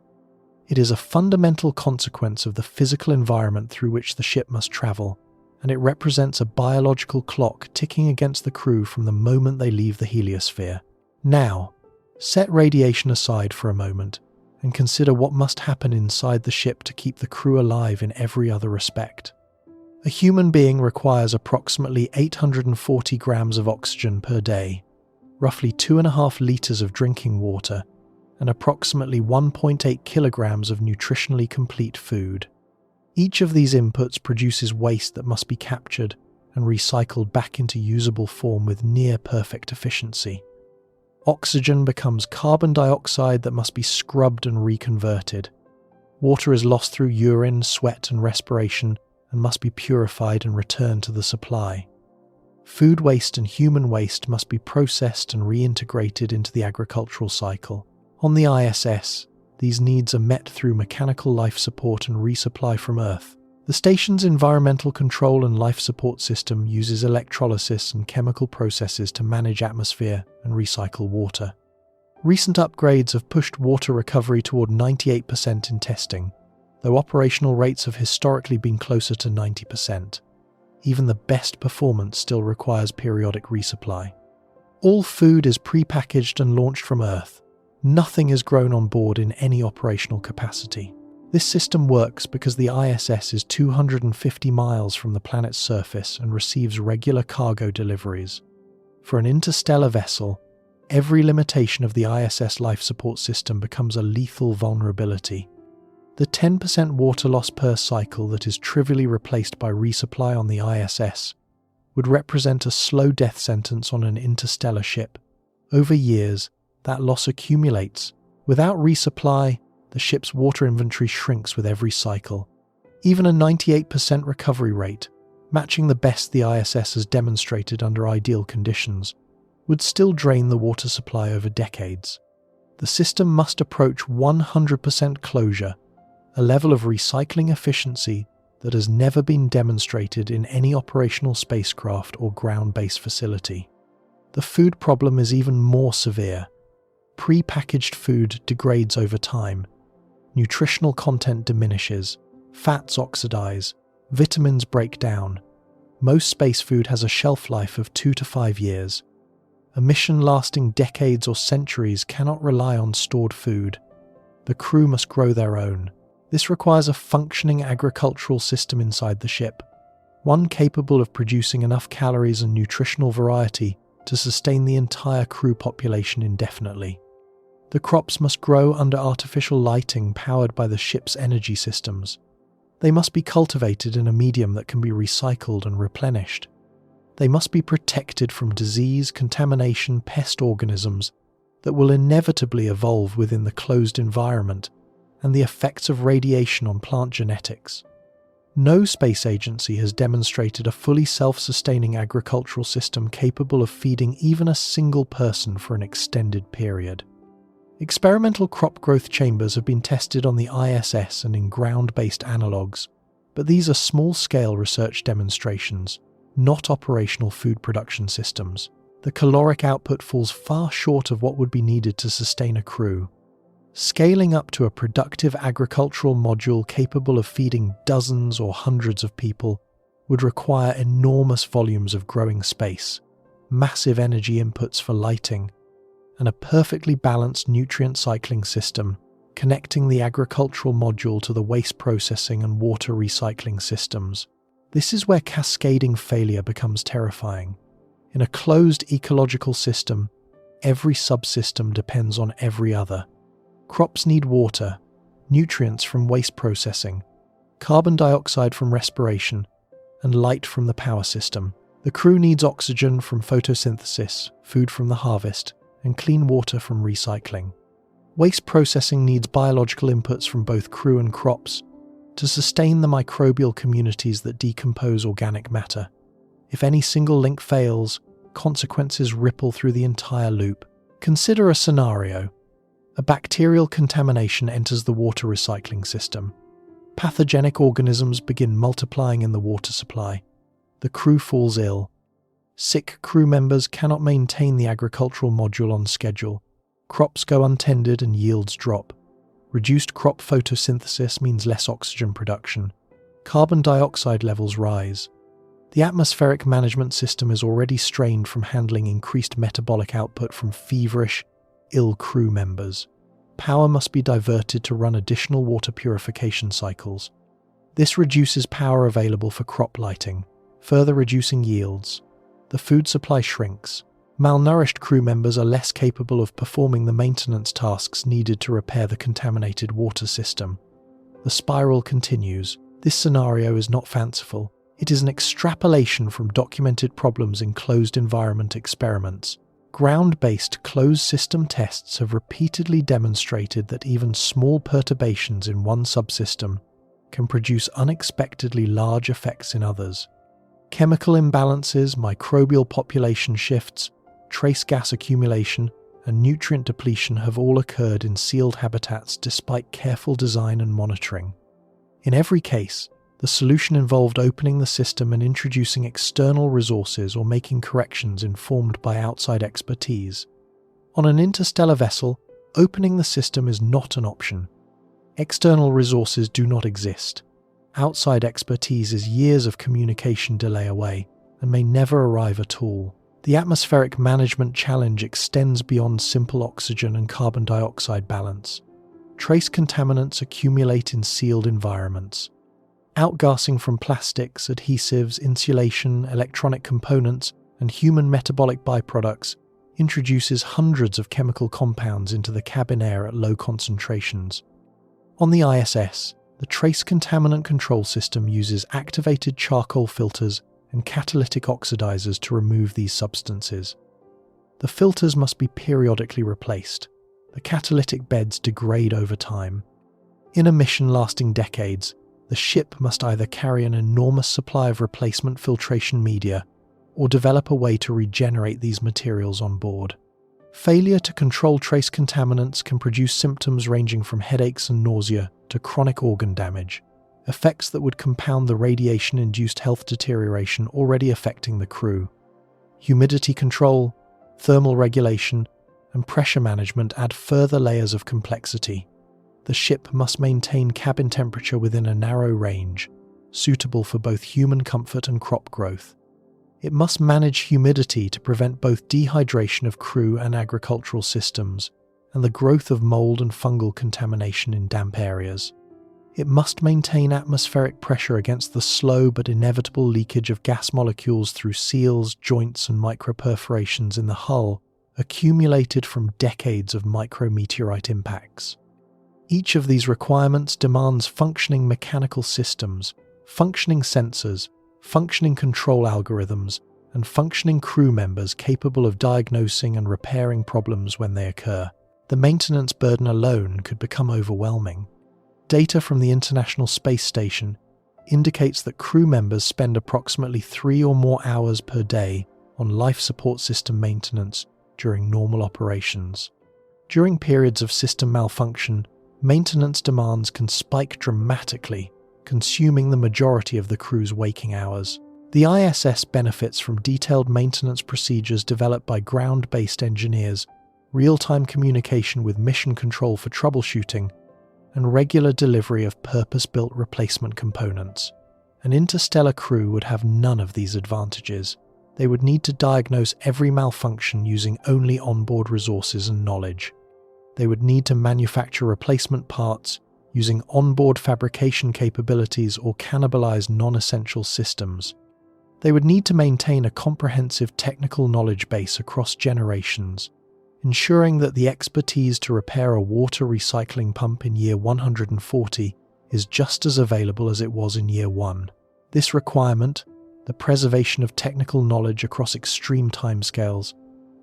It is a fundamental consequence of the physical environment through which the ship must travel, and it represents a biological clock ticking against the crew from the moment they leave the heliosphere. Now, set radiation aside for a moment and consider what must happen inside the ship to keep the crew alive in every other respect. A human being requires approximately 840 grams of oxygen per day, roughly 2.5 liters of drinking water, and approximately 1.8 kilograms of nutritionally complete food. Each of these inputs produces waste that must be captured and recycled back into usable form with near-perfect efficiency. Oxygen becomes carbon dioxide that must be scrubbed and reconverted. Water is lost through urine, sweat, and respiration and must be purified and returned to the supply. Food waste and human waste must be processed and reintegrated into the agricultural cycle. On the ISS, these needs are met through mechanical life support and resupply from Earth. The station's environmental control and life support system uses electrolysis and chemical processes to manage atmosphere and recycle water. Recent upgrades have pushed water recovery toward 98% in testing, though operational rates have historically been closer to 90%. Even the best performance still requires periodic resupply. All food is pre-packaged and launched from Earth. Nothing is grown on board in any operational capacity. This system works because the ISS is 250 miles from the planet's surface and receives regular cargo deliveries. For an interstellar vessel, every limitation of the ISS life support system becomes a lethal vulnerability. The 10% water loss per cycle that is trivially replaced by resupply on the ISS would represent a slow death sentence on an interstellar ship. Over years, that loss accumulates. Without resupply, the ship's water inventory shrinks with every cycle. Even a 98% recovery rate, matching the best the ISS has demonstrated under ideal conditions, would still drain the water supply over decades. The system must approach 100% closure, a level of recycling efficiency that has never been demonstrated in any operational spacecraft or ground-based facility. The food problem is even more severe. Pre-packaged food degrades over time. Nutritional content diminishes, fats oxidize, vitamins break down. Most space food has a shelf life of 2 to 5 years. A mission lasting decades or centuries cannot rely on stored food. The crew must grow their own. This requires a functioning agricultural system inside the ship, one capable of producing enough calories and nutritional variety to sustain the entire crew population indefinitely. The crops must grow under artificial lighting powered by the ship's energy systems. They must be cultivated in a medium that can be recycled and replenished. They must be protected from disease, contamination, pest organisms that will inevitably evolve within the closed environment, and the effects of radiation on plant genetics. No space agency has demonstrated a fully self-sustaining agricultural system capable of feeding even a single person for an extended period. Experimental crop growth chambers have been tested on the ISS and in ground-based analogues, but these are small-scale research demonstrations, not operational food production systems. The caloric output falls far short of what would be needed to sustain a crew. Scaling up to a productive agricultural module capable of feeding dozens or hundreds of people would require enormous volumes of growing space, massive energy inputs for lighting, and a perfectly balanced nutrient cycling system connecting the agricultural module to the waste processing and water recycling systems. This is where cascading failure becomes terrifying. In a closed ecological system, every subsystem depends on every other. Crops need water, nutrients from waste processing, carbon dioxide from respiration, and light from the power system. The crew needs oxygen from photosynthesis, food from the harvest, and clean water from recycling. Waste processing needs biological inputs from both crew and crops to sustain the microbial communities that decompose organic matter. If any single link fails, consequences ripple through the entire loop. Consider a scenario. A bacterial contamination enters the water recycling system. Pathogenic organisms begin multiplying in the water supply. The crew falls ill. Sick crew members cannot maintain the agricultural module on schedule. Crops go untended and yields drop. Reduced crop photosynthesis means less oxygen production. Carbon dioxide levels rise. The atmospheric management system is already strained from handling increased metabolic output from feverish, ill crew members. Power must be diverted to run additional water purification cycles. This reduces power available for crop lighting, further reducing yields. The food supply shrinks. Malnourished crew members are less capable of performing the maintenance tasks needed to repair the contaminated water system. The spiral continues. This scenario is not fanciful. It is an extrapolation from documented problems in closed environment experiments. Ground-based closed system tests have repeatedly demonstrated that even small perturbations in one subsystem can produce unexpectedly large effects in others. Chemical imbalances, microbial population shifts, trace gas accumulation, and nutrient depletion have all occurred in sealed habitats despite careful design and monitoring. In every case, the solution involved opening the system and introducing external resources or making corrections informed by outside expertise. On an interstellar vessel, opening the system is not an option. External resources do not exist. Outside expertise is years of communication delay away and may never arrive at all. The atmospheric management challenge extends beyond simple oxygen and carbon dioxide balance. Trace contaminants accumulate in sealed environments. Outgassing from plastics, adhesives, insulation, electronic components, and human metabolic byproducts introduces hundreds of chemical compounds into the cabin air at low concentrations. On the ISS, the trace contaminant control system uses activated charcoal filters and catalytic oxidizers to remove these substances. The filters must be periodically replaced. The catalytic beds degrade over time. In a mission lasting decades, the ship must either carry an enormous supply of replacement filtration media or develop a way to regenerate these materials on board. Failure to control trace contaminants can produce symptoms ranging from headaches and nausea to chronic organ damage, effects that would compound the radiation-induced health deterioration already affecting the crew. Humidity control, thermal regulation, and pressure management add further layers of complexity. The ship must maintain cabin temperature within a narrow range, suitable for both human comfort and crop growth. It must manage humidity to prevent both dehydration of crew and agricultural systems, and the growth of mold and fungal contamination in damp areas. It must maintain atmospheric pressure against the slow but inevitable leakage of gas molecules through seals, joints, and microperforations in the hull, accumulated from decades of micrometeorite impacts. Each of these requirements demands functioning mechanical systems, functioning sensors, functioning control algorithms, and functioning crew members capable of diagnosing and repairing problems when they occur. The maintenance burden alone could become overwhelming. Data from the International Space Station indicates that crew members spend approximately 3 or more hours per day on life support system maintenance during normal operations. During periods of system malfunction, maintenance demands can spike dramatically, consuming the majority of the crew's waking hours. The ISS benefits from detailed maintenance procedures developed by ground-based engineers, real-time communication with mission control for troubleshooting, and regular delivery of purpose-built replacement components. An interstellar crew would have none of these advantages. They would need to diagnose every malfunction using only onboard resources and knowledge. They would need to manufacture replacement parts using onboard fabrication capabilities or cannibalize non-essential systems. They would need to maintain a comprehensive technical knowledge base across generations, ensuring that the expertise to repair a water recycling pump in year 140 is just as available as it was in year 1. This requirement, the preservation of technical knowledge across extreme timescales,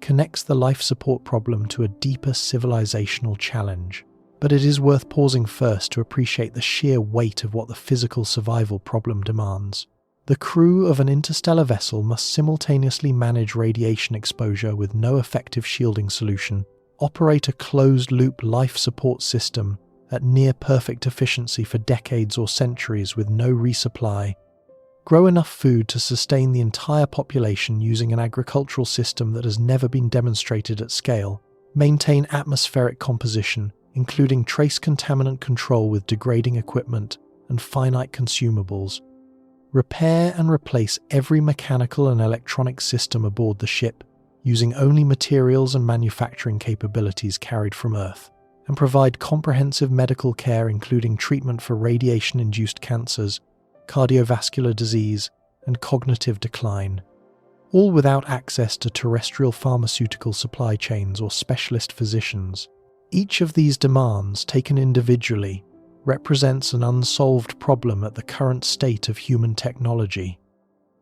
connects the life support problem to a deeper civilizational challenge. But it is worth pausing first to appreciate the sheer weight of what the physical survival problem demands. The crew of an interstellar vessel must simultaneously manage radiation exposure with no effective shielding solution, operate a closed-loop life support system at near-perfect efficiency for decades or centuries with no resupply, grow enough food to sustain the entire population using an agricultural system that has never been demonstrated at scale, maintain atmospheric composition, including trace contaminant control with degrading equipment and finite consumables, repair and replace every mechanical and electronic system aboard the ship using only materials and manufacturing capabilities carried from Earth. and provide comprehensive medical care including treatment for radiation-induced cancers, cardiovascular disease, and cognitive decline, all without access to terrestrial pharmaceutical supply chains or specialist physicians. Each of these demands, taken individually, represents an unsolved problem at the current state of human technology.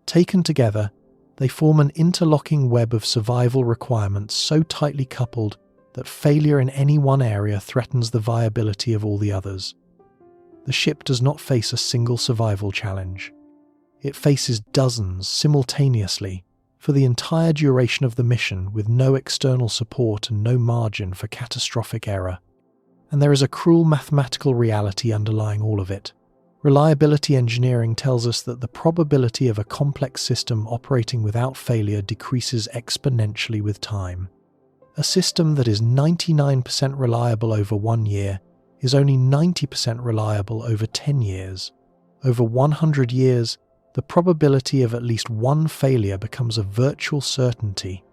Taken together, they form an interlocking web of survival requirements so tightly coupled that failure in any one area threatens the viability of all the others. The ship does not face a single survival challenge. It faces dozens simultaneously for the entire duration of the mission, with no external support and no margin for catastrophic error. And there is a cruel mathematical reality underlying all of it. Reliability engineering tells us that the probability of a complex system operating without failure decreases exponentially with time. A system that is 99% reliable over 1 year is only 90% reliable over 10 years. Over 100 years, the probability of at least one failure becomes a virtual certainty.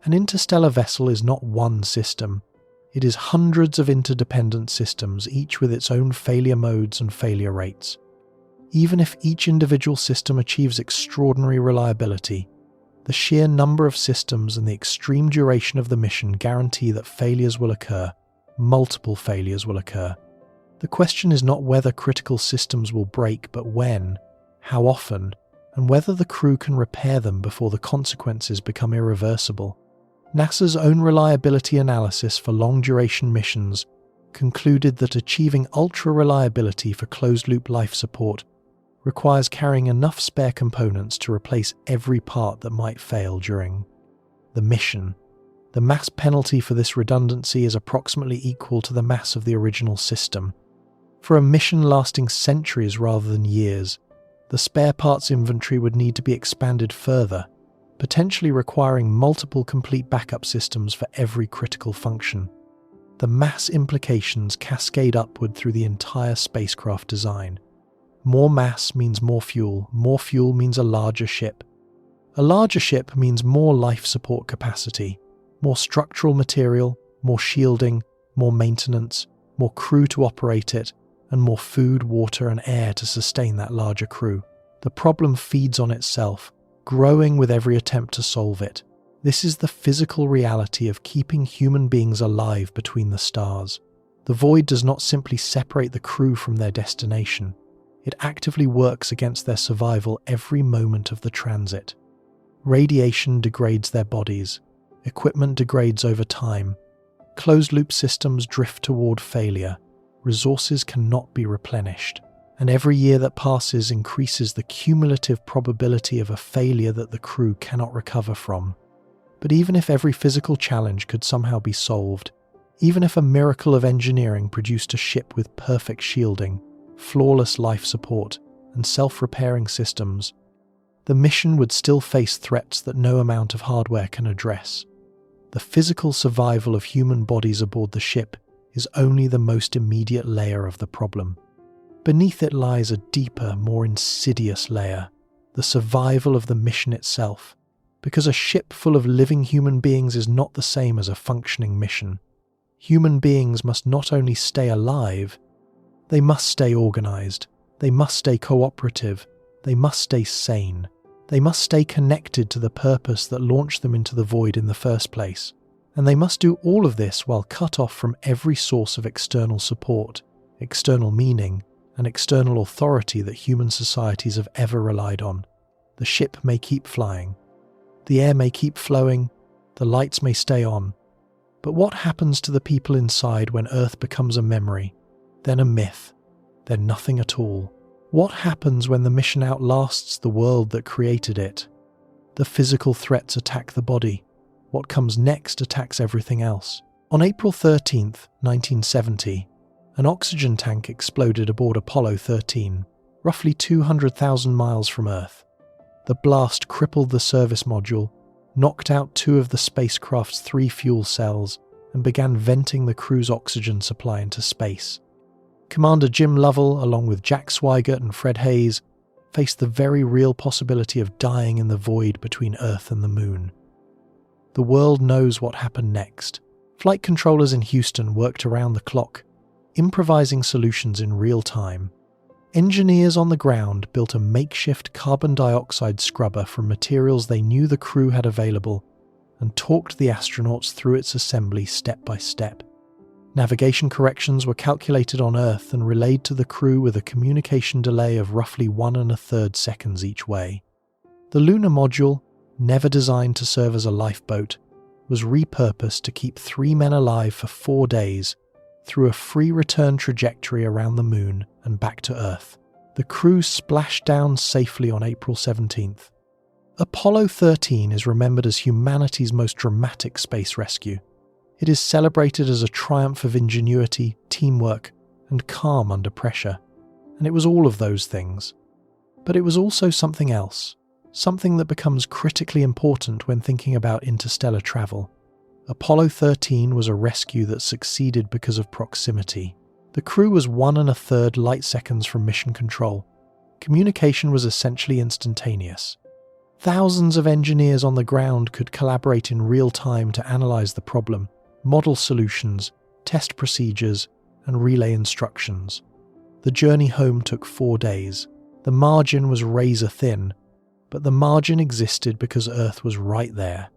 An interstellar vessel is not one system. It is hundreds of interdependent systems, each with its own failure modes and failure rates. Even if each individual system achieves extraordinary reliability, the sheer number of systems and the extreme duration of the mission guarantee that failures will occur. Multiple failures will occur. The question is not whether critical systems will break, but when, how often, and whether the crew can repair them before the consequences become irreversible. NASA's own reliability analysis for long-duration missions concluded that achieving ultra-reliability for closed-loop life support requires carrying enough spare components to replace every part that might fail during the mission. The mass penalty for this redundancy is approximately equal to the mass of the original system. For a mission lasting centuries rather than years, the spare parts inventory would need to be expanded further, potentially requiring multiple complete backup systems for every critical function. The mass implications cascade upward through the entire spacecraft design. More mass means more fuel means a larger ship. A larger ship means more life support capacity, more structural material, more shielding, more maintenance, more crew to operate it, and more food, water, and air to sustain that larger crew. The problem feeds on itself, growing with every attempt to solve it. This is the physical reality of keeping human beings alive between the stars. The void does not simply separate the crew from their destination. It actively works against their survival every moment of the transit. Radiation degrades their bodies. Equipment degrades over time. Closed-loop systems drift toward failure. Resources cannot be replenished. And every year that passes increases the cumulative probability of a failure that the crew cannot recover from. But even if every physical challenge could somehow be solved, even if a miracle of engineering produced a ship with perfect shielding, flawless life support, and self-repairing systems, the mission would still face threats that no amount of hardware can address. The physical survival of human bodies aboard the ship is only the most immediate layer of the problem. Beneath it lies a deeper, more insidious layer, the survival of the mission itself, because a ship full of living human beings is not the same as a functioning mission. Human beings must not only stay alive, they must stay organized, they must stay cooperative, they must stay sane, they must stay connected to the purpose that launched them into the void in the first place. And they must do all of this while cut off from every source of external support, external meaning, and external authority that human societies have ever relied on. The ship may keep flying, the air may keep flowing, the lights may stay on. But what happens to the people inside when Earth becomes a memory, then a myth, then nothing at all? What happens when the mission outlasts the world that created it? The physical threats attack the body. What comes next attacks everything else. On April 13th, 1970, an oxygen tank exploded aboard Apollo 13, roughly 200,000 miles from Earth. The blast crippled the service module, knocked out 2 of the spacecraft's 3 fuel cells, and began venting the crew's oxygen supply into space. Commander Jim Lovell, along with Jack Swigert and Fred Hayes, faced the very real possibility of dying in the void between Earth and the Moon. The world knows what happened next. Flight controllers in Houston worked around the clock, improvising solutions in real time. Engineers on the ground built a makeshift carbon dioxide scrubber from materials they knew the crew had available and talked the astronauts through its assembly step by step. Navigation corrections were calculated on Earth and relayed to the crew with a communication delay of roughly 1 1/3 seconds each way. The lunar module, never designed to serve as a lifeboat, was repurposed to keep 3 men alive for 4 days through a free return trajectory around the Moon and back to Earth. The crew splashed down safely on April 17th. Apollo 13 is remembered as humanity's most dramatic space rescue. It is celebrated as a triumph of ingenuity, teamwork, and calm under pressure. And it was all of those things. But it was also something else, something that becomes critically important when thinking about interstellar travel. Apollo 13 was a rescue that succeeded because of proximity. The crew was 1 1/3 light seconds from mission control. Communication was essentially instantaneous. Thousands of engineers on the ground could collaborate in real time to analyze the problem, model solutions, test procedures, and relay instructions. The journey home took 4 days. The margin was razor thin, but the margin existed because Earth was right there.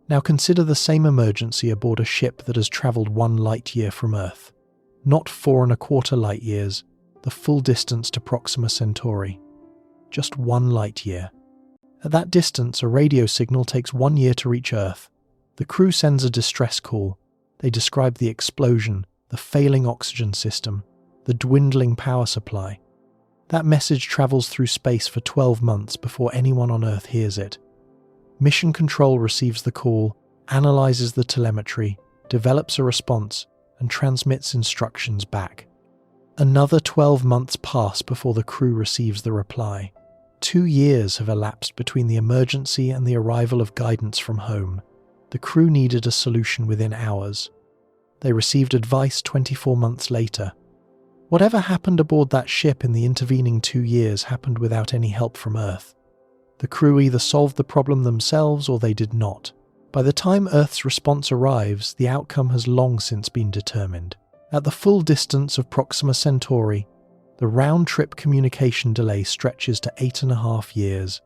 Now consider the same emergency aboard a ship that has travelled 1 light year from Earth. Not 4 1/4 light years, the full distance to Proxima Centauri. Just 1 light year. At that distance, a radio signal takes 1 year to reach Earth. The crew sends a distress call. They describe the explosion, the failing oxygen system, the dwindling power supply. That message travels through space for 12 months before anyone on Earth hears it. Mission Control receives the call, analyzes the telemetry, develops a response, and transmits instructions back. Another 12 months pass before the crew receives the reply. 2 years have elapsed between the emergency and the arrival of guidance from home. The crew needed a solution within hours. They received advice 24 months later. Whatever happened aboard that ship in the intervening 2 years happened without any help from Earth. The crew either solved the problem themselves or they did not. By the time Earth's response arrives, the outcome has long since been determined. At the full distance of Proxima Centauri, the round-trip communication delay stretches to 8.5 years.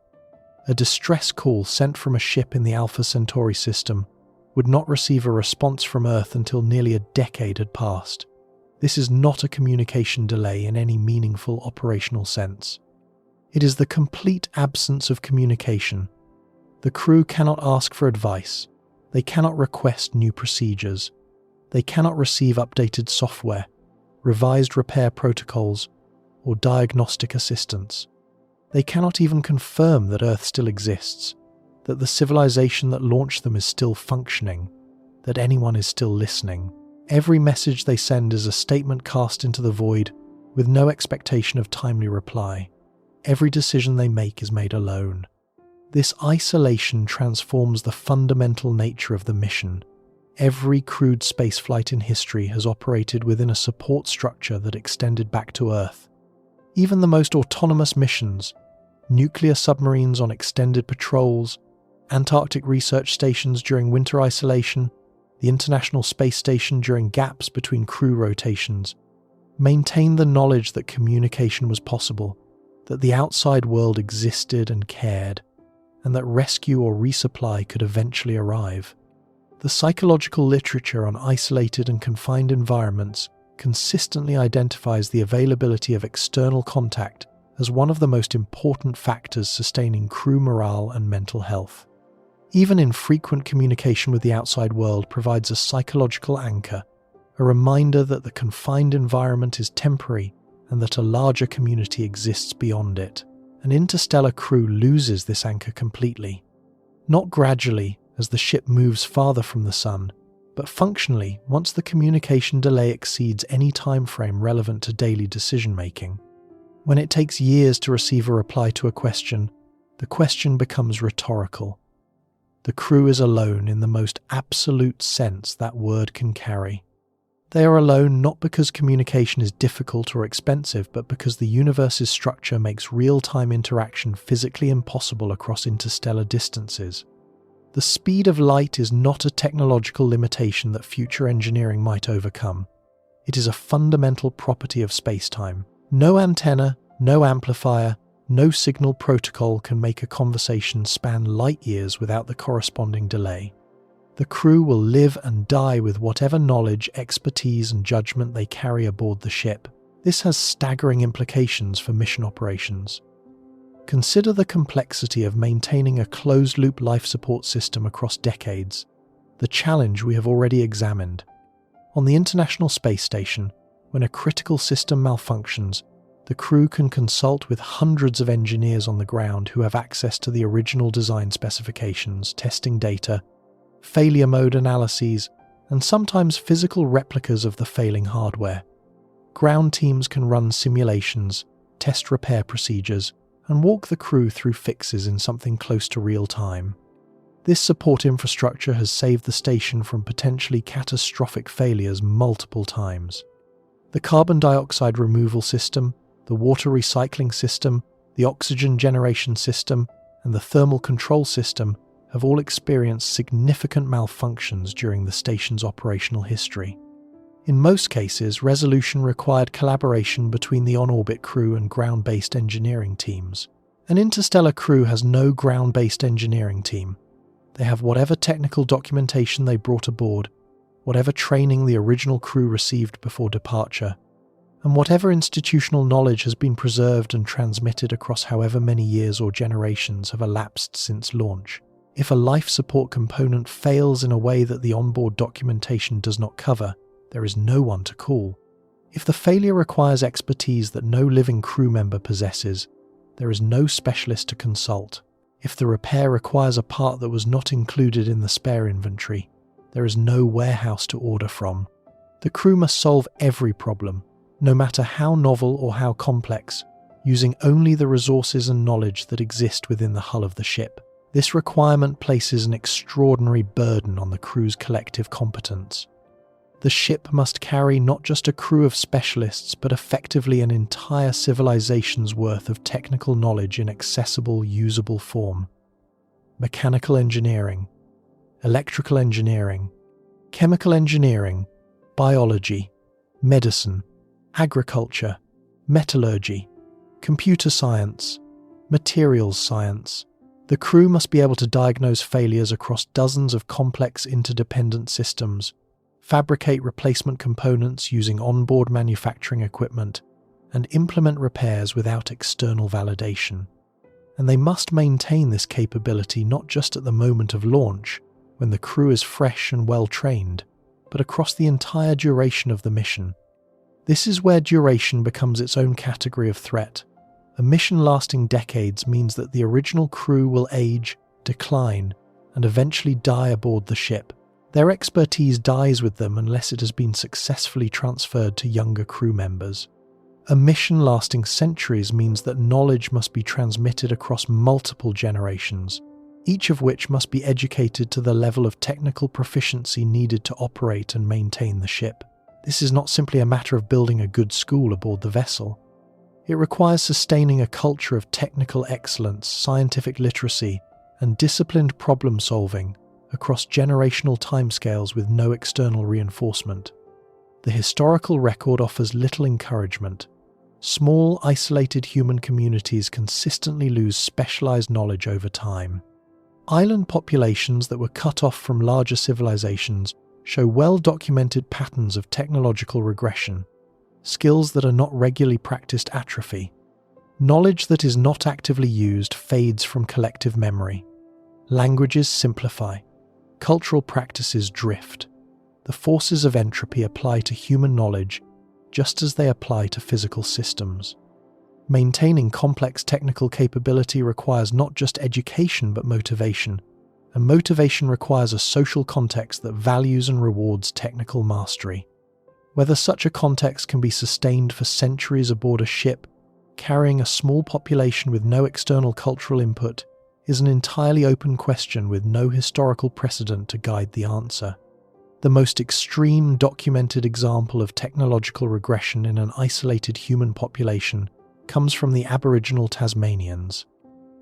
A distress call sent from a ship in the Alpha Centauri system would not receive a response from Earth until nearly a decade had passed. This is not a communication delay in any meaningful operational sense. It is the complete absence of communication. The crew cannot ask for advice. They cannot request new procedures. They cannot receive updated software, revised repair protocols, or diagnostic assistance. They cannot even confirm that Earth still exists, that the civilization that launched them is still functioning, that anyone is still listening. Every message they send is a statement cast into the void with no expectation of timely reply. Every decision they make is made alone. This isolation transforms the fundamental nature of the mission. Every crewed spaceflight in history has operated within a support structure that extended back to Earth. Even the most autonomous missions, nuclear submarines on extended patrols, Antarctic research stations during winter isolation, the International Space Station during gaps between crew rotations, maintained the knowledge that communication was possible, that the outside world existed and cared, and that rescue or resupply could eventually arrive. The psychological literature on isolated and confined environments consistently identifies the availability of external contact as one of the most important factors sustaining crew morale and mental health. Even infrequent communication with the outside world provides a psychological anchor, a reminder that the confined environment is temporary and that a larger community exists beyond it. An interstellar crew loses this anchor completely. Not gradually, as the ship moves farther from the sun, but functionally once the communication delay exceeds any time frame relevant to daily decision-making. When it takes years to receive a reply to a question, the question becomes rhetorical. The crew is alone in the most absolute sense that word can carry. They are alone not because communication is difficult or expensive, but because the universe's structure makes real-time interaction physically impossible across interstellar distances. The speed of light is not a technological limitation that future engineering might overcome. It is a fundamental property of space-time. No antenna, no amplifier, no signal protocol can make a conversation span light years without the corresponding delay. The crew will live and die with whatever knowledge, expertise, and judgment they carry aboard the ship. This has staggering implications for mission operations. Consider the complexity of maintaining a closed-loop life support system across decades, the challenge we have already examined. On the International Space Station, when a critical system malfunctions, the crew can consult with hundreds of engineers on the ground who have access to the original design specifications, testing data, failure mode analyses, and sometimes physical replicas of the failing hardware. Ground teams can run simulations, test repair procedures, and walk the crew through fixes in something close to real time. This support infrastructure has saved the station from potentially catastrophic failures multiple times. The carbon dioxide removal system, the water recycling system, the oxygen generation system, and the thermal control system have all experienced significant malfunctions during the station's operational history. In most cases, resolution required collaboration between the on-orbit crew and ground-based engineering teams. An interstellar crew has no ground-based engineering team. They have whatever technical documentation they brought aboard, whatever training the original crew received before departure, and whatever institutional knowledge has been preserved and transmitted across however many years or generations have elapsed since launch. If a life support component fails in a way that the onboard documentation does not cover, there is no one to call. If the failure requires expertise that no living crew member possesses, there is no specialist to consult. If the repair requires a part that was not included in the spare inventory, there is no warehouse to order from. The crew must solve every problem, no matter how novel or how complex, using only the resources and knowledge that exist within the hull of the ship. This requirement places an extraordinary burden on the crew's collective competence. The ship must carry not just a crew of specialists, but effectively an entire civilization's worth of technical knowledge in accessible, usable form. Mechanical engineering, electrical engineering, chemical engineering, biology, medicine, agriculture, metallurgy, computer science, materials science. The crew must be able to diagnose failures across dozens of complex interdependent systems, fabricate replacement components using onboard manufacturing equipment, and implement repairs without external validation. And they must maintain this capability not just at the moment of launch, when the crew is fresh and well-trained, but across the entire duration of the mission. This is where duration becomes its own category of threat. A mission lasting decades means that the original crew will age, decline, and eventually die aboard the ship. Their expertise dies with them unless it has been successfully transferred to younger crew members. A mission lasting centuries means that knowledge must be transmitted across multiple generations, each of which must be educated to the level of technical proficiency needed to operate and maintain the ship. This is not simply a matter of building a good school aboard the vessel. It requires sustaining a culture of technical excellence, scientific literacy, and disciplined problem-solving across generational timescales with no external reinforcement. The historical record offers little encouragement. Small, isolated human communities consistently lose specialized knowledge over time. Island populations that were cut off from larger civilizations show well-documented patterns of technological regression. Skills that are not regularly practiced atrophy. Knowledge that is not actively used fades from collective memory. Languages simplify. Cultural practices drift. The forces of entropy apply to human knowledge just as they apply to physical systems. Maintaining complex technical capability requires not just education but motivation, and motivation requires a social context that values and rewards technical mastery. Whether such a context can be sustained for centuries aboard a ship, carrying a small population with no external cultural input, is an entirely open question with no historical precedent to guide the answer. The most extreme documented example of technological regression in an isolated human population comes from the Aboriginal Tasmanians.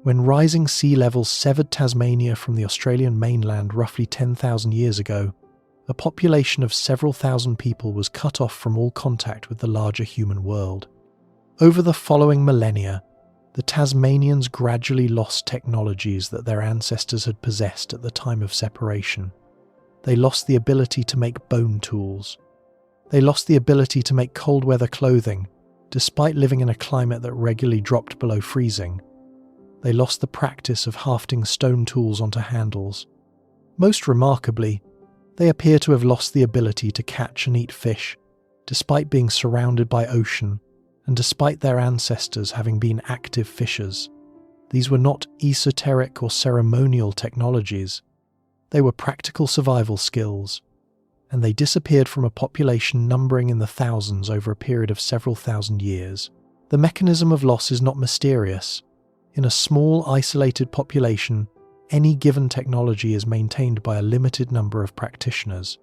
When rising sea levels severed Tasmania from the Australian mainland roughly 10,000 years ago, a population of several thousand people was cut off from all contact with the larger human world. Over the following millennia, the Tasmanians gradually lost technologies that their ancestors had possessed at the time of separation. They lost the ability to make bone tools. They lost the ability to make cold weather clothing, despite living in a climate that regularly dropped below freezing. They lost the practice of hafting stone tools onto handles. Most remarkably, they appear to have lost the ability to catch and eat fish, despite being surrounded by ocean, and despite their ancestors having been active fishers. These were not esoteric or ceremonial technologies. They were practical survival skills, and they disappeared from a population numbering in the thousands over a period of several thousand years. The mechanism of loss is not mysterious. In a small, isolated population, any given technology is maintained by a limited number of practitioners.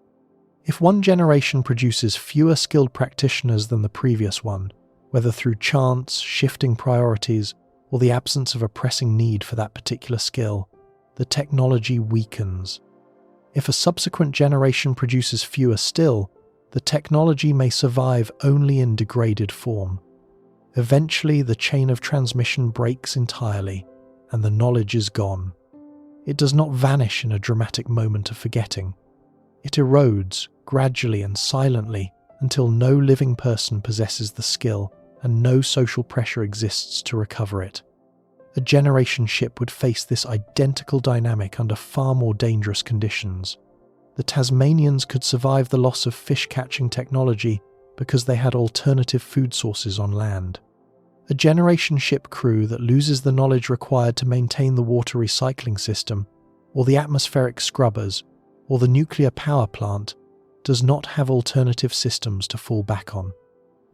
If one generation produces fewer skilled practitioners than the previous one, whether through chance, shifting priorities, or the absence of a pressing need for that particular skill, the technology weakens. If a subsequent generation produces fewer still, the technology may survive only in degraded form. Eventually, the chain of transmission breaks entirely, and the knowledge is gone. It does not vanish in a dramatic moment of forgetting. It erodes, gradually and silently, until no living person possesses the skill and no social pressure exists to recover it. A generation ship would face this identical dynamic under far more dangerous conditions. The Tasmanians could survive the loss of fish-catching technology because they had alternative food sources on land. A generation ship crew that loses the knowledge required to maintain the water recycling system, or the atmospheric scrubbers, or the nuclear power plant, does not have alternative systems to fall back on.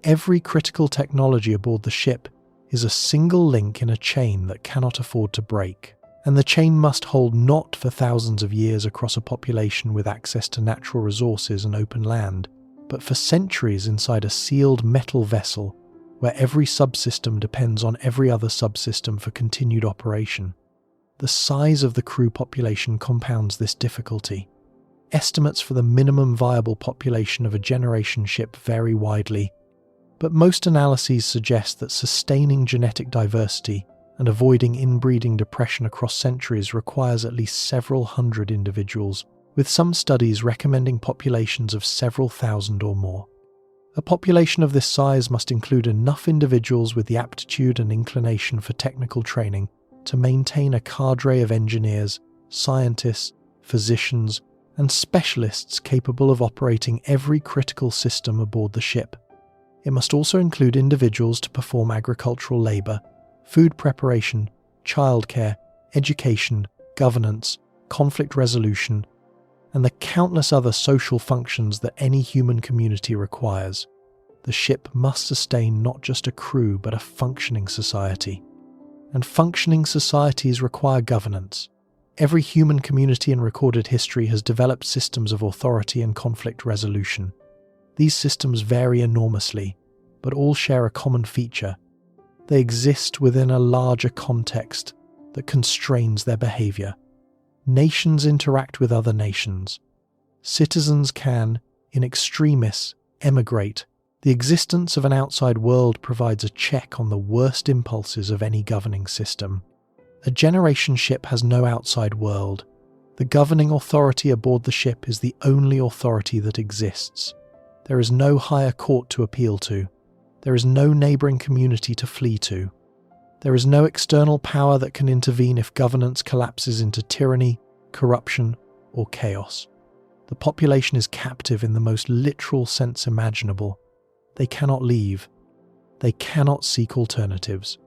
Every critical technology aboard the ship is a single link in a chain that cannot afford to break, and the chain must hold not for thousands of years across a population with access to natural resources and open land, but for centuries inside a sealed metal vessel where every subsystem depends on every other subsystem for continued operation. The size of the crew population compounds this difficulty. Estimates for the minimum viable population of a generation ship vary widely, but most analyses suggest that sustaining genetic diversity and avoiding inbreeding depression across centuries requires at least several hundred individuals, with some studies recommending populations of several thousand or more. A population of this size must include enough individuals with the aptitude and inclination for technical training to maintain a cadre of engineers, scientists, physicians, and specialists capable of operating every critical system aboard the ship. It must also include individuals to perform agricultural labour, food preparation, childcare, education, governance, conflict resolution, and the countless other social functions that any human community requires. The ship must sustain not just a crew but a functioning society. And functioning societies require governance. Every human community in recorded history has developed systems of authority and conflict resolution. These systems vary enormously, but all share a common feature. They exist within a larger context that constrains their behaviour. Nations interact with other nations. Citizens can, in extremis, emigrate. The existence of an outside world provides a check on the worst impulses of any governing system. A generation ship has no outside world. The governing authority aboard the ship is the only authority that exists. There is no higher court to appeal to. There is no neighbouring community to flee to. There is no external power that can intervene if governance collapses into tyranny, corruption, or chaos. The population is captive in the most literal sense imaginable. They cannot leave. They cannot seek alternatives.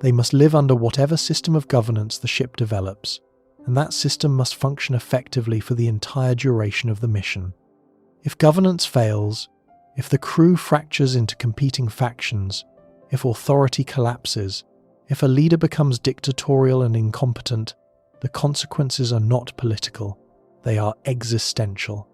They must live under whatever system of governance the ship develops, and that system must function effectively for the entire duration of the mission. If governance fails, if the crew fractures into competing factions, if authority collapses, if a leader becomes dictatorial and incompetent, the consequences are not political, they are existential.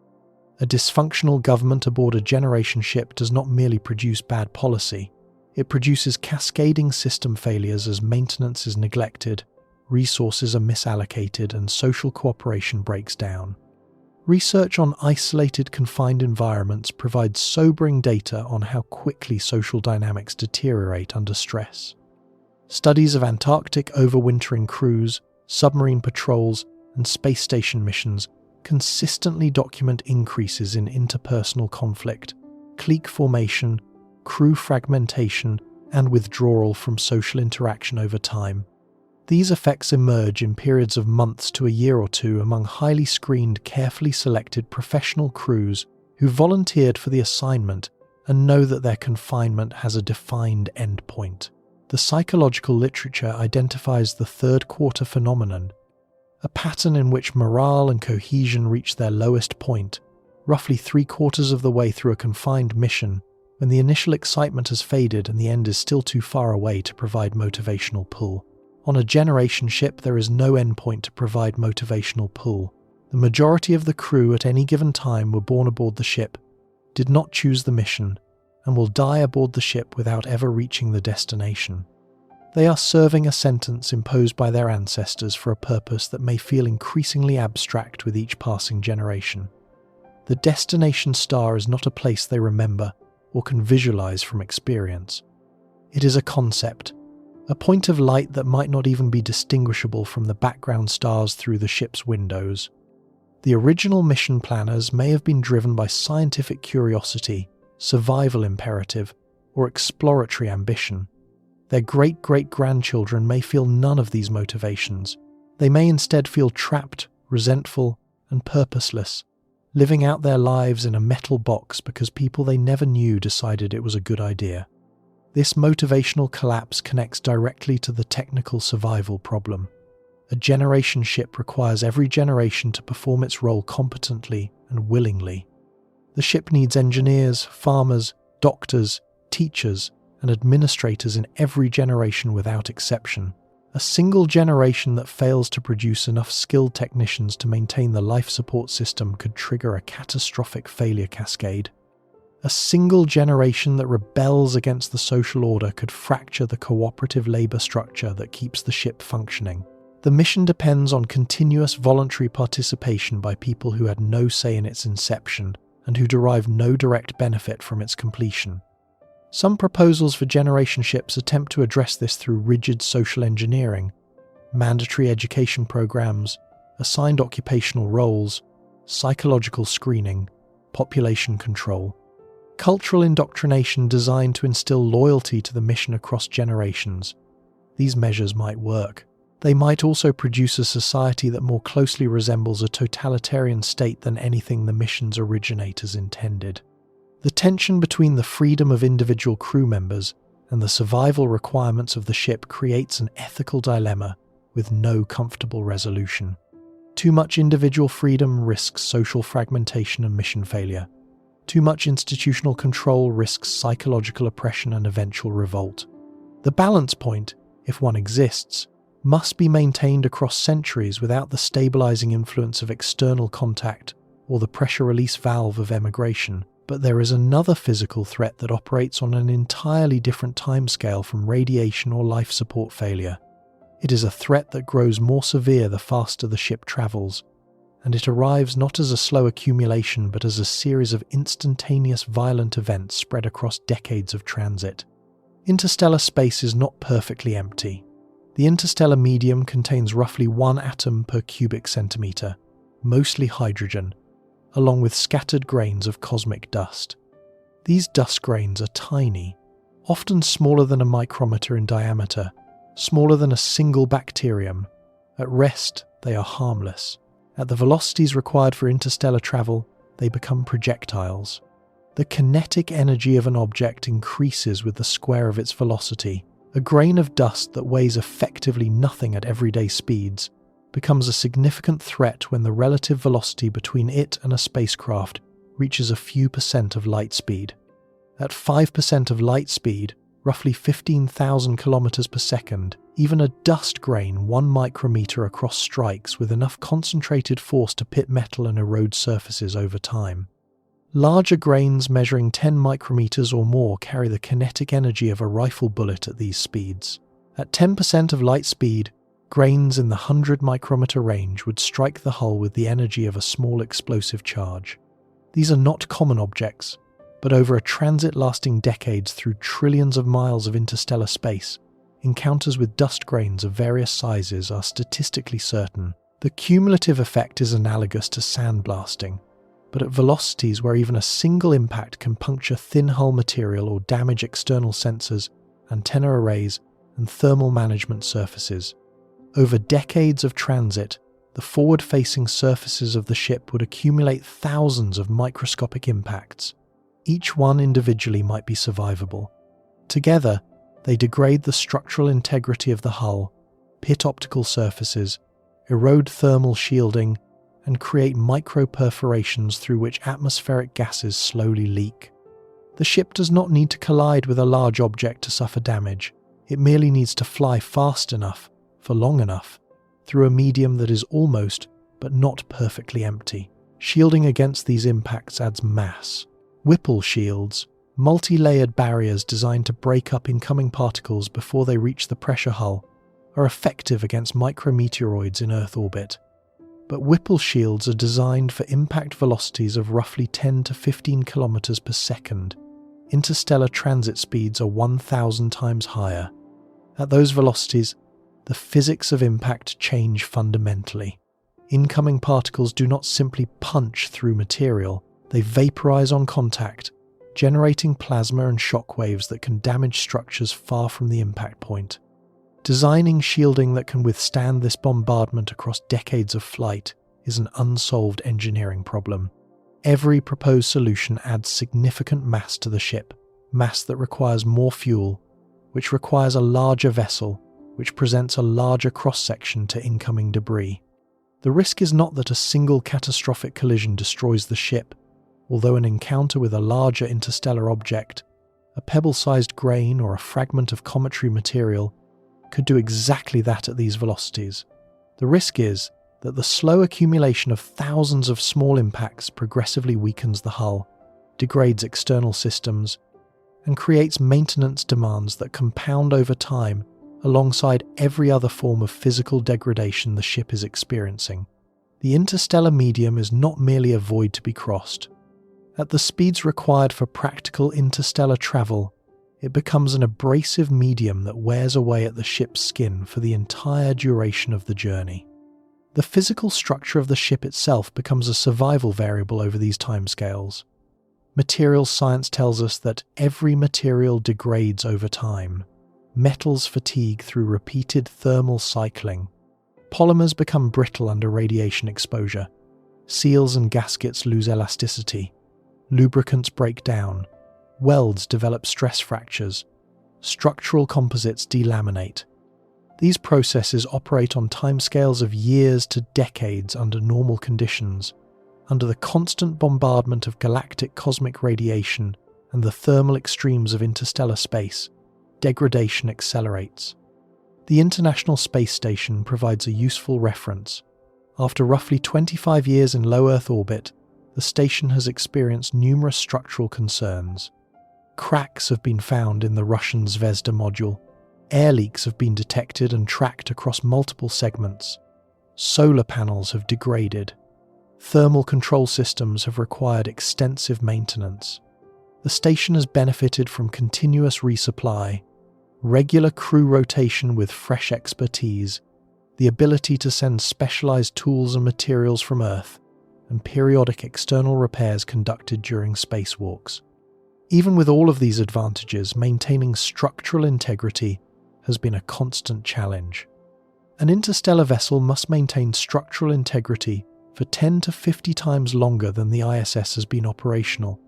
A dysfunctional government aboard a generation ship does not merely produce bad policy, it produces cascading system failures as maintenance is neglected, resources are misallocated, and social cooperation breaks down. Research on isolated, confined environments provides sobering data on how quickly social dynamics deteriorate under stress. Studies of Antarctic overwintering crews, submarine patrols, and space station missions consistently document increases in interpersonal conflict, clique formation, crew fragmentation, and withdrawal from social interaction over time. These effects emerge in periods of months to a year or two among highly screened, carefully selected professional crews who volunteered for the assignment and know that their confinement has a defined endpoint. The psychological literature identifies the third quarter phenomenon, a pattern in which morale and cohesion reach their lowest point, roughly 3/4 of the way through a confined mission, when the initial excitement has faded and the end is still too far away to provide motivational pull. On a generation ship, there is no endpoint to provide motivational pull. The majority of the crew at any given time were born aboard the ship, did not choose the mission, and will die aboard the ship without ever reaching the destination. They are serving a sentence imposed by their ancestors for a purpose that may feel increasingly abstract with each passing generation. The destination star is not a place they remember or can visualize from experience. It is a concept, a point of light that might not even be distinguishable from the background stars through the ship's windows. The original mission planners may have been driven by scientific curiosity, survival imperative, or exploratory ambition. Their great-great-grandchildren may feel none of these motivations. They may instead feel trapped, resentful, and purposeless, living out their lives in a metal box because people they never knew decided it was a good idea. This motivational collapse connects directly to the technical survival problem. A generation ship requires every generation to perform its role competently and willingly. The ship needs engineers, farmers, doctors, teachers, and administrators in every generation without exception. A single generation that fails to produce enough skilled technicians to maintain the life support system could trigger a catastrophic failure cascade. A single generation that rebels against the social order could fracture the cooperative labor structure that keeps the ship functioning. The mission depends on continuous voluntary participation by people who had no say in its inception and who derive no direct benefit from its completion. Some proposals for generation ships attempt to address this through rigid social engineering, mandatory education programs, assigned occupational roles, psychological screening, population control, cultural indoctrination designed to instill loyalty to the mission across generations. These measures might work. They might also produce a society that more closely resembles a totalitarian state than anything the mission's originators intended. The tension between the freedom of individual crew members and the survival requirements of the ship creates an ethical dilemma with no comfortable resolution. Too much individual freedom risks social fragmentation and mission failure. Too much institutional control risks psychological oppression and eventual revolt. The balance point, if one exists, must be maintained across centuries without the stabilizing influence of external contact or the pressure release valve of emigration. But there is another physical threat that operates on an entirely different timescale from radiation or life support failure. It is a threat that grows more severe the faster the ship travels, and it arrives not as a slow accumulation but as a series of instantaneous violent events spread across decades of transit. Interstellar space is not perfectly empty. The interstellar medium contains roughly 1 atom per cubic centimetre, mostly hydrogen, along with scattered grains of cosmic dust. These dust grains are tiny, often smaller than a micrometer in diameter, smaller than a single bacterium. At rest, they are harmless. At the velocities required for interstellar travel, they become projectiles. The kinetic energy of an object increases with the square of its velocity. A grain of dust that weighs effectively nothing at everyday speeds becomes a significant threat when the relative velocity between it and a spacecraft reaches a few percent of light speed. At 5% of light speed, roughly 15,000 kilometers per second, even a dust grain 1 micrometer across strikes with enough concentrated force to pit metal and erode surfaces over time. Larger grains measuring 10 micrometers or more carry the kinetic energy of a rifle bullet at these speeds. At 10% of light speed, Grains in the 100 micrometer range would strike the hull with the energy of a small explosive charge. These are not common objects, but over a transit lasting decades through trillions of miles of interstellar space, encounters with dust grains of various sizes are statistically certain. The cumulative effect is analogous to sandblasting, but at velocities where even a single impact can puncture thin hull material or damage external sensors, antenna arrays, and thermal management surfaces. Over decades of transit, the forward-facing surfaces of the ship would accumulate thousands of microscopic impacts. Each one individually might be survivable. Together, they degrade the structural integrity of the hull, pit optical surfaces, erode thermal shielding, and create micro-perforations through which atmospheric gases slowly leak. The ship does not need to collide with a large object to suffer damage. It merely needs to fly fast enough, for long enough, through a medium that is almost, but not perfectly empty. Shielding against these impacts adds mass. Whipple shields, multi-layered barriers designed to break up incoming particles before they reach the pressure hull, are effective against micrometeoroids in Earth orbit. But Whipple shields are designed for impact velocities of roughly 10 to 15 kilometers per second. Interstellar transit speeds are 1,000 times higher. At those velocities, the physics of impact change fundamentally. Incoming particles do not simply punch through material, they vaporize on contact, generating plasma and shock waves that can damage structures far from the impact point. Designing shielding that can withstand this bombardment across decades of flight is an unsolved engineering problem. Every proposed solution adds significant mass to the ship, mass that requires more fuel, which requires a larger vessel, which presents a larger cross-section to incoming debris. The risk is not that a single catastrophic collision destroys the ship, although an encounter with a larger interstellar object, a pebble-sized grain or a fragment of cometary material, could do exactly that at these velocities. The risk is that the slow accumulation of thousands of small impacts progressively weakens the hull, degrades external systems, and creates maintenance demands that compound over time alongside every other form of physical degradation the ship is experiencing. The interstellar medium is not merely a void to be crossed. At the speeds required for practical interstellar travel, it becomes an abrasive medium that wears away at the ship's skin for the entire duration of the journey. The physical structure of the ship itself becomes a survival variable over these timescales. Materials science tells us that every material degrades over time. Metals fatigue through repeated thermal cycling. Polymers become brittle under radiation exposure. Seals and gaskets lose elasticity. Lubricants break down. Welds develop stress fractures. Structural composites delaminate. These processes operate on timescales of years to decades under normal conditions. Under the constant bombardment of galactic cosmic radiation and the thermal extremes of interstellar space, degradation accelerates. The International Space Station provides a useful reference. After roughly 25 years in low Earth orbit, the station has experienced numerous structural concerns. Cracks have been found in the Russian Zvezda module. Air leaks have been detected and tracked across multiple segments. Solar panels have degraded. Thermal control systems have required extensive maintenance. The station has benefited from continuous resupply, regular crew rotation with fresh expertise, the ability to send specialized tools and materials from Earth, and periodic external repairs conducted during spacewalks. Even with all of these advantages, maintaining structural integrity has been a constant challenge. An interstellar vessel must maintain structural integrity for 10 to 50 times longer than the ISS has been operational,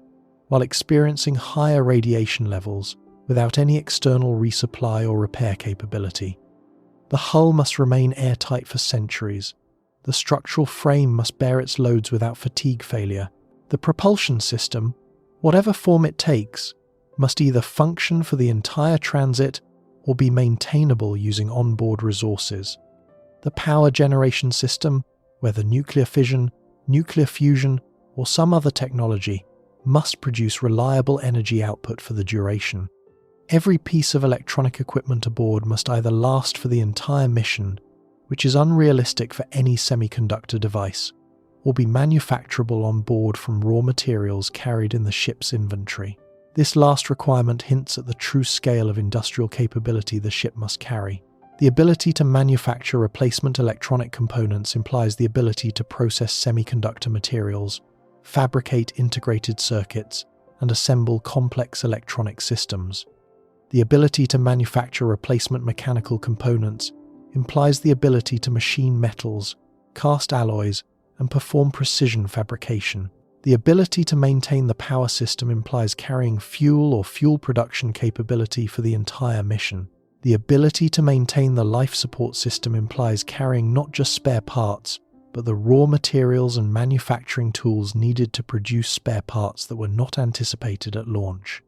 while experiencing higher radiation levels without any external resupply or repair capability. The hull must remain airtight for centuries. The structural frame must bear its loads without fatigue failure. The propulsion system, whatever form it takes, must either function for the entire transit or be maintainable using onboard resources. The power generation system, whether nuclear fission, nuclear fusion, or some other technology, must produce reliable energy output for the duration. Every piece of electronic equipment aboard must either last for the entire mission which is unrealistic for any semiconductor device, or be manufacturable on board from raw materials carried in the ship's inventory. This last requirement hints at the true scale of industrial capability the ship must carry. The ability to manufacture replacement electronic components implies the ability to process semiconductor materials, fabricate integrated circuits, and assemble complex electronic systems. The ability to manufacture replacement mechanical components implies the ability to machine metals, cast alloys, and perform precision fabrication. The ability to maintain the power system implies carrying fuel or fuel production capability for the entire mission. The ability to maintain the life support system implies carrying not just spare parts, but the raw materials and manufacturing tools needed to produce spare parts that were not anticipated at launch.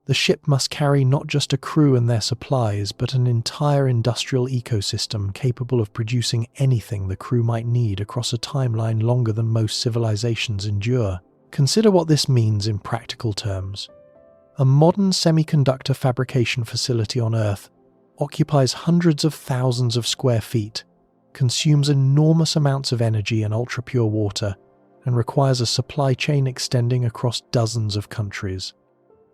The ship must carry not just a crew and their supplies, but an entire industrial ecosystem capable of producing anything the crew might need across a timeline longer than most civilizations endure. Consider what this means in practical terms. A modern semiconductor fabrication facility on Earth occupies hundreds of thousands of square feet, consumes enormous amounts of energy and ultra-pure water, and requires a supply chain extending across dozens of countries.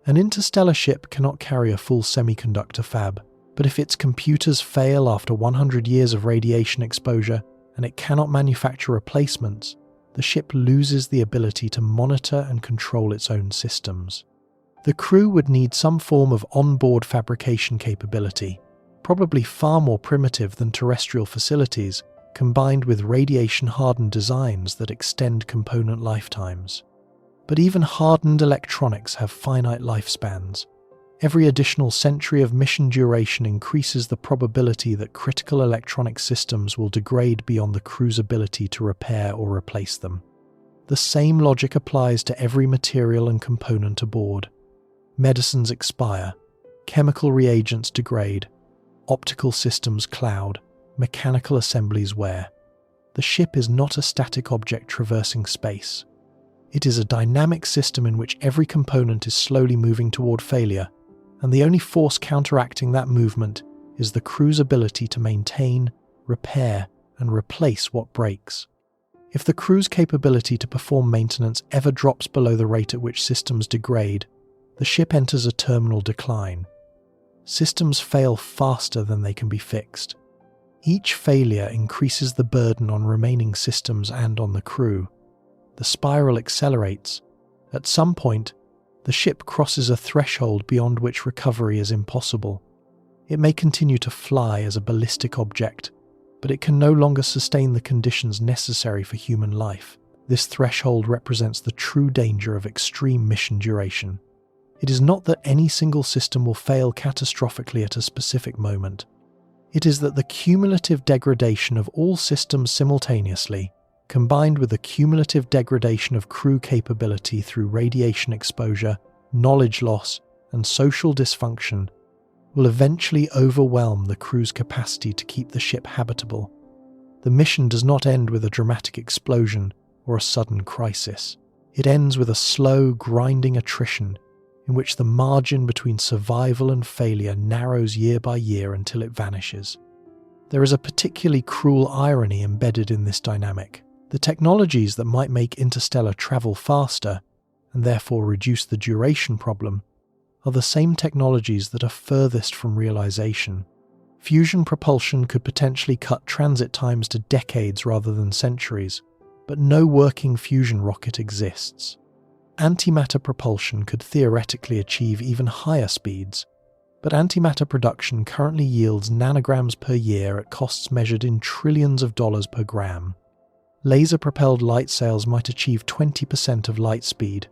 An interstellar ship cannot carry a full semiconductor fab, but if its computers fail after 100 years of radiation exposure and it cannot manufacture replacements, the ship loses the ability to monitor and control its own systems. The crew would need some form of onboard fabrication capability, probably far more primitive than terrestrial facilities, combined with radiation-hardened designs that extend component lifetimes. But even hardened electronics have finite lifespans. Every additional century of mission duration increases the probability that critical electronic systems will degrade beyond the crew's ability to repair or replace them. The same logic applies to every material and component aboard. Medicines expire, chemical reagents degrade, optical systems cloud, mechanical assemblies wear. The ship is not a static object traversing space. It is a dynamic system in which every component is slowly moving toward failure, and the only force counteracting that movement is the crew's ability to maintain, repair, and replace what breaks. If the crew's capability to perform maintenance ever drops below the rate at which systems degrade, the ship enters a terminal decline. Systems fail faster than they can be fixed. Each failure increases the burden on remaining systems and on the crew. The spiral accelerates. At some point, the ship crosses a threshold beyond which recovery is impossible. It may continue to fly as a ballistic object, but it can no longer sustain the conditions necessary for human life. This threshold represents the true danger of extreme mission duration. It is not that any single system will fail catastrophically at a specific moment. It is that the cumulative degradation of all systems simultaneously, combined with the cumulative degradation of crew capability through radiation exposure, knowledge loss, and social dysfunction, will eventually overwhelm the crew's capacity to keep the ship habitable. The mission does not end with a dramatic explosion or a sudden crisis. It ends with a slow, grinding attrition in which the margin between survival and failure narrows year by year until it vanishes. There is a particularly cruel irony embedded in this dynamic. The technologies that might make interstellar travel faster, and therefore reduce the duration problem, are the same technologies that are furthest from realization. Fusion propulsion could potentially cut transit times to decades rather than centuries, but no working fusion rocket exists. Antimatter propulsion could theoretically achieve even higher speeds, but antimatter production currently yields nanograms per year at costs measured in trillions of dollars per gram. Laser-propelled light sails might achieve 20% of light speed,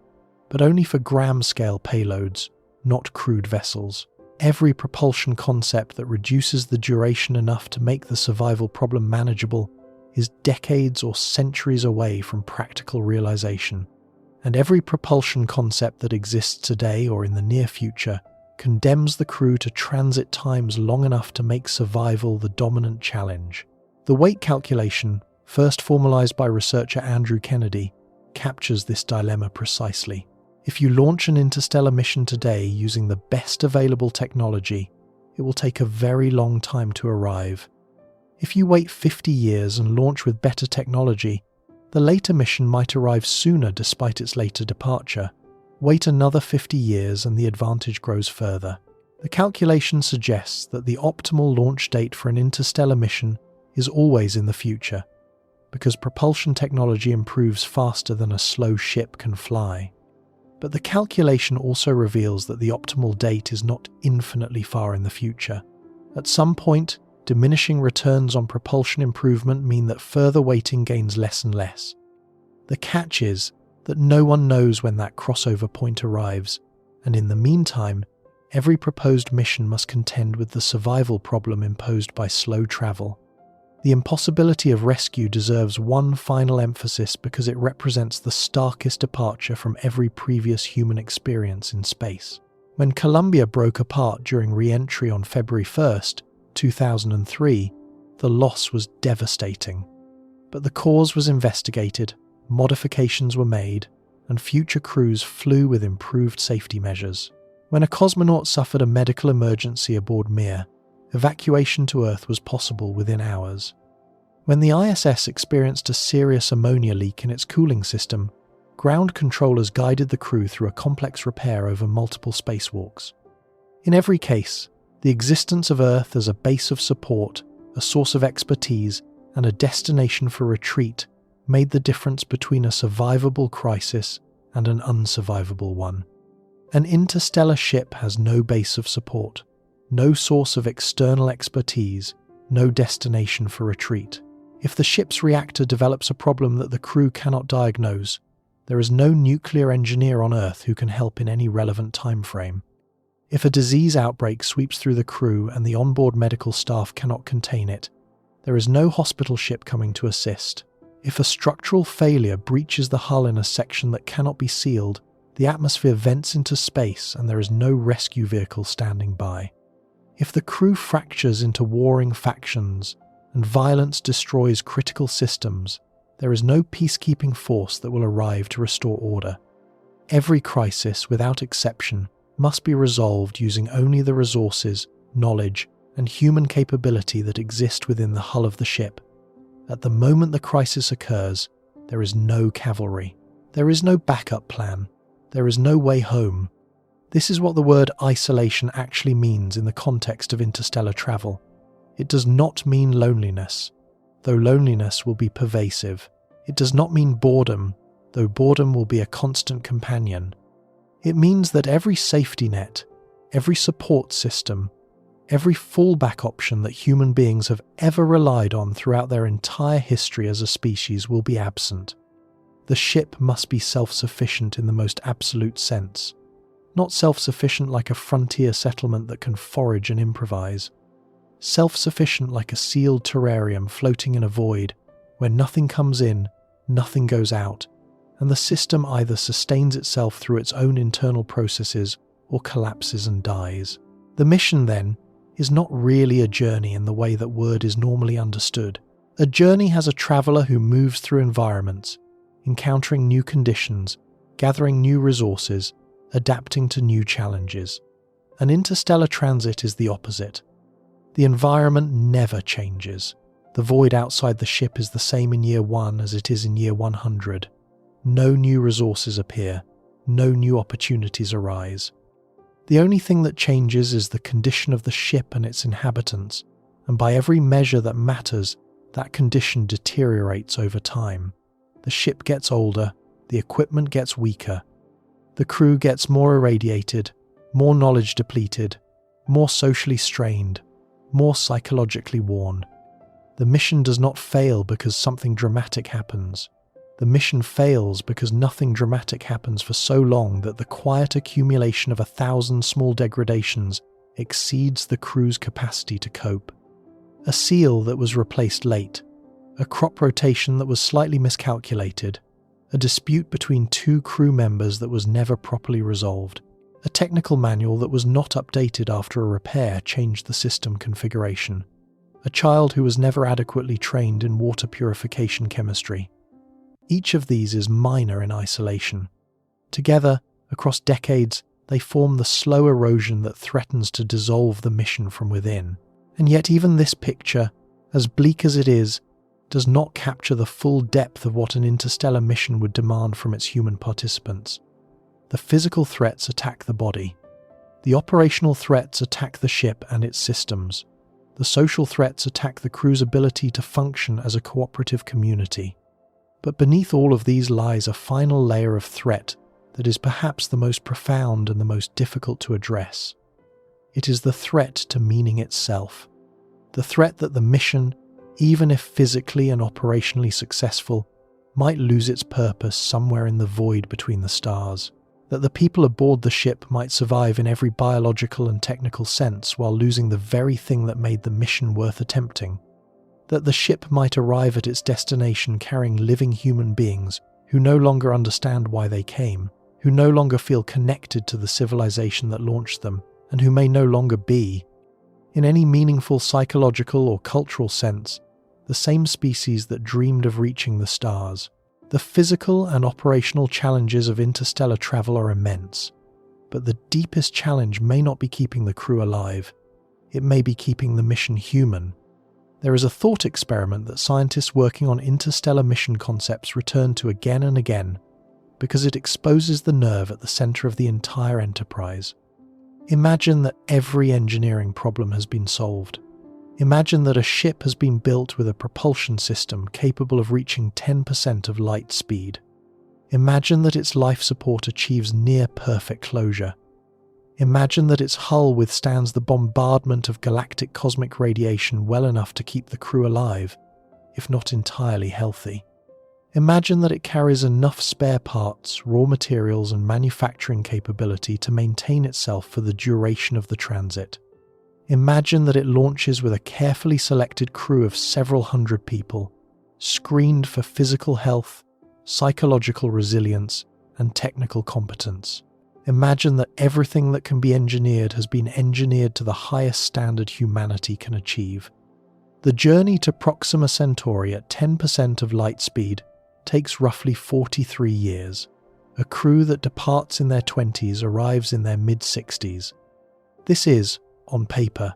but only for gram-scale payloads, not crewed vessels. Every propulsion concept that reduces the duration enough to make the survival problem manageable is decades or centuries away from practical realization. And every propulsion concept that exists today or in the near future condemns the crew to transit times long enough to make survival the dominant challenge. The weight calculation, first formalized by researcher Andrew Kennedy, captures this dilemma precisely. If you launch an interstellar mission today using the best available technology, it will take a very long time to arrive. If you wait 50 years and launch with better technology, the later mission might arrive sooner despite its later departure. Wait another 50 years and the advantage grows further. The calculation suggests that the optimal launch date for an interstellar mission is always in the future, because propulsion technology improves faster than a slow ship can fly. But the calculation also reveals that the optimal date is not infinitely far in the future. At some point, diminishing returns on propulsion improvement mean that further waiting gains less and less. The catch is that no one knows when that crossover point arrives, and in the meantime, every proposed mission must contend with the survival problem imposed by slow travel. The impossibility of rescue deserves one final emphasis because it represents the starkest departure from every previous human experience in space. When Columbia broke apart during re-entry on February 1st, 2003, the loss was devastating. But the cause was investigated, modifications were made, and future crews flew with improved safety measures. When a cosmonaut suffered a medical emergency aboard Mir, evacuation to Earth was possible within hours. When the ISS experienced a serious ammonia leak in its cooling system, ground controllers guided the crew through a complex repair over multiple spacewalks. In every case, the existence of Earth as a base of support, a source of expertise, and a destination for retreat made the difference between a survivable crisis and an unsurvivable one. An interstellar ship has no base of support, no source of external expertise, no destination for retreat. If the ship's reactor develops a problem that the crew cannot diagnose, there is no nuclear engineer on Earth who can help in any relevant time frame. If a disease outbreak sweeps through the crew and the onboard medical staff cannot contain it, there is no hospital ship coming to assist. If a structural failure breaches the hull in a section that cannot be sealed, the atmosphere vents into space and there is no rescue vehicle standing by. If the crew fractures into warring factions and violence destroys critical systems, there is no peacekeeping force that will arrive to restore order. Every crisis, without exception, must be resolved using only the resources, knowledge, and human capability that exist within the hull of the ship. At the moment the crisis occurs, there is no cavalry. There is no backup plan. There is no way home. This is what the word isolation actually means in the context of interstellar travel. It does not mean loneliness, though loneliness will be pervasive. It does not mean boredom, though boredom will be a constant companion. It means that every safety net, every support system, every fallback option that human beings have ever relied on throughout their entire history as a species will be absent. The ship must be self-sufficient in the most absolute sense. Not self-sufficient like a frontier settlement that can forage and improvise. Self-sufficient like a sealed terrarium floating in a void, where nothing comes in, nothing goes out, and the system either sustains itself through its own internal processes or collapses and dies. The mission, then, is not really a journey in the way that word is normally understood. A journey has a traveller who moves through environments, encountering new conditions, gathering new resources, adapting to new challenges. An interstellar transit is the opposite. The environment never changes. The void outside the ship is the same in year 1 as it is in year 100. No new resources appear. No new opportunities arise. The only thing that changes is the condition of the ship and its inhabitants, and by every measure that matters, that condition deteriorates over time. The ship gets older, the equipment gets weaker, the crew gets more irradiated, more knowledge depleted, more socially strained, more psychologically worn. The mission does not fail because something dramatic happens. The mission fails because nothing dramatic happens for so long that the quiet accumulation of 1,000 small degradations exceeds the crew's capacity to cope. A seal that was replaced late, a crop rotation that was slightly miscalculated, a dispute between 2 crew members that was never properly resolved, a technical manual that was not updated after a repair changed the system configuration, a child who was never adequately trained in water purification chemistry. Each of these is minor in isolation. Together, across decades, they form the slow erosion that threatens to dissolve the mission from within. And yet even this picture, as bleak as it is, does not capture the full depth of what an interstellar mission would demand from its human participants. The physical threats attack the body. The operational threats attack the ship and its systems. The social threats attack the crew's ability to function as a cooperative community. But beneath all of these lies a final layer of threat that is perhaps the most profound and the most difficult to address. It is the threat to meaning itself. The threat that the mission, even if physically and operationally successful, might lose its purpose somewhere in the void between the stars. That the people aboard the ship might survive in every biological and technical sense while losing the very thing that made the mission worth attempting. That the ship might arrive at its destination carrying living human beings who no longer understand why they came, who no longer feel connected to the civilization that launched them, and who may no longer be, in any meaningful psychological or cultural sense, the same species that dreamed of reaching the stars. The physical and operational challenges of interstellar travel are immense, but the deepest challenge may not be keeping the crew alive. It may be keeping the mission human. There is a thought experiment that scientists working on interstellar mission concepts return to again and again, because it exposes the nerve at the center of the entire enterprise. Imagine that every engineering problem has been solved. Imagine that a ship has been built with a propulsion system capable of reaching 10% of light speed. Imagine that its life support achieves near-perfect closure. Imagine that its hull withstands the bombardment of galactic cosmic radiation well enough to keep the crew alive, if not entirely healthy. Imagine that it carries enough spare parts, raw materials, and manufacturing capability to maintain itself for the duration of the transit. Imagine that it launches with a carefully selected crew of several hundred people, screened for physical health, psychological resilience, and technical competence. Imagine that everything that can be engineered has been engineered to the highest standard humanity can achieve. The journey to Proxima Centauri at 10% of light speed takes roughly 43 years. A crew that departs in their 20s arrives in their mid-60s. This is, on paper,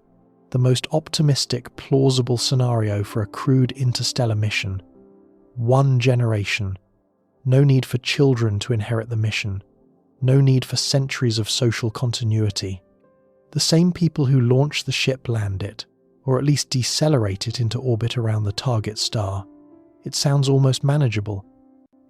the most optimistic, plausible scenario for a crewed interstellar mission. 1 generation. No need for children to inherit the mission. No need for centuries of social continuity. The same people who launch the ship land it, or at least decelerate it into orbit around the target star. It sounds almost manageable.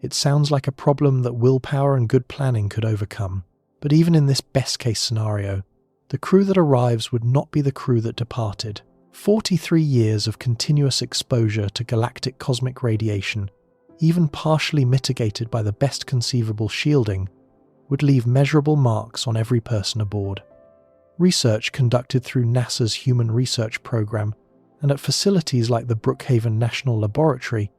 It sounds like a problem that willpower and good planning could overcome. But even in this best-case scenario, the crew that arrives would not be the crew that departed. 43 years of continuous exposure to galactic cosmic radiation, even partially mitigated by the best conceivable shielding, would leave measurable marks on every person aboard. Research conducted through NASA's Human Research Program and at facilities like the Brookhaven National Laboratory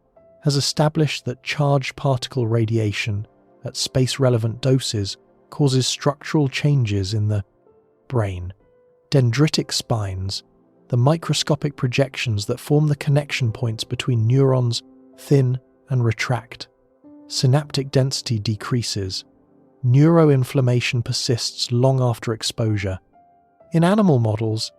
has established that charged particle radiation at space-relevant doses causes structural changes in the brain. Dendritic spines, the microscopic projections that form the connection points between neurons, thin and retract. Synaptic density decreases. Neuroinflammation persists long after exposure. In animal models,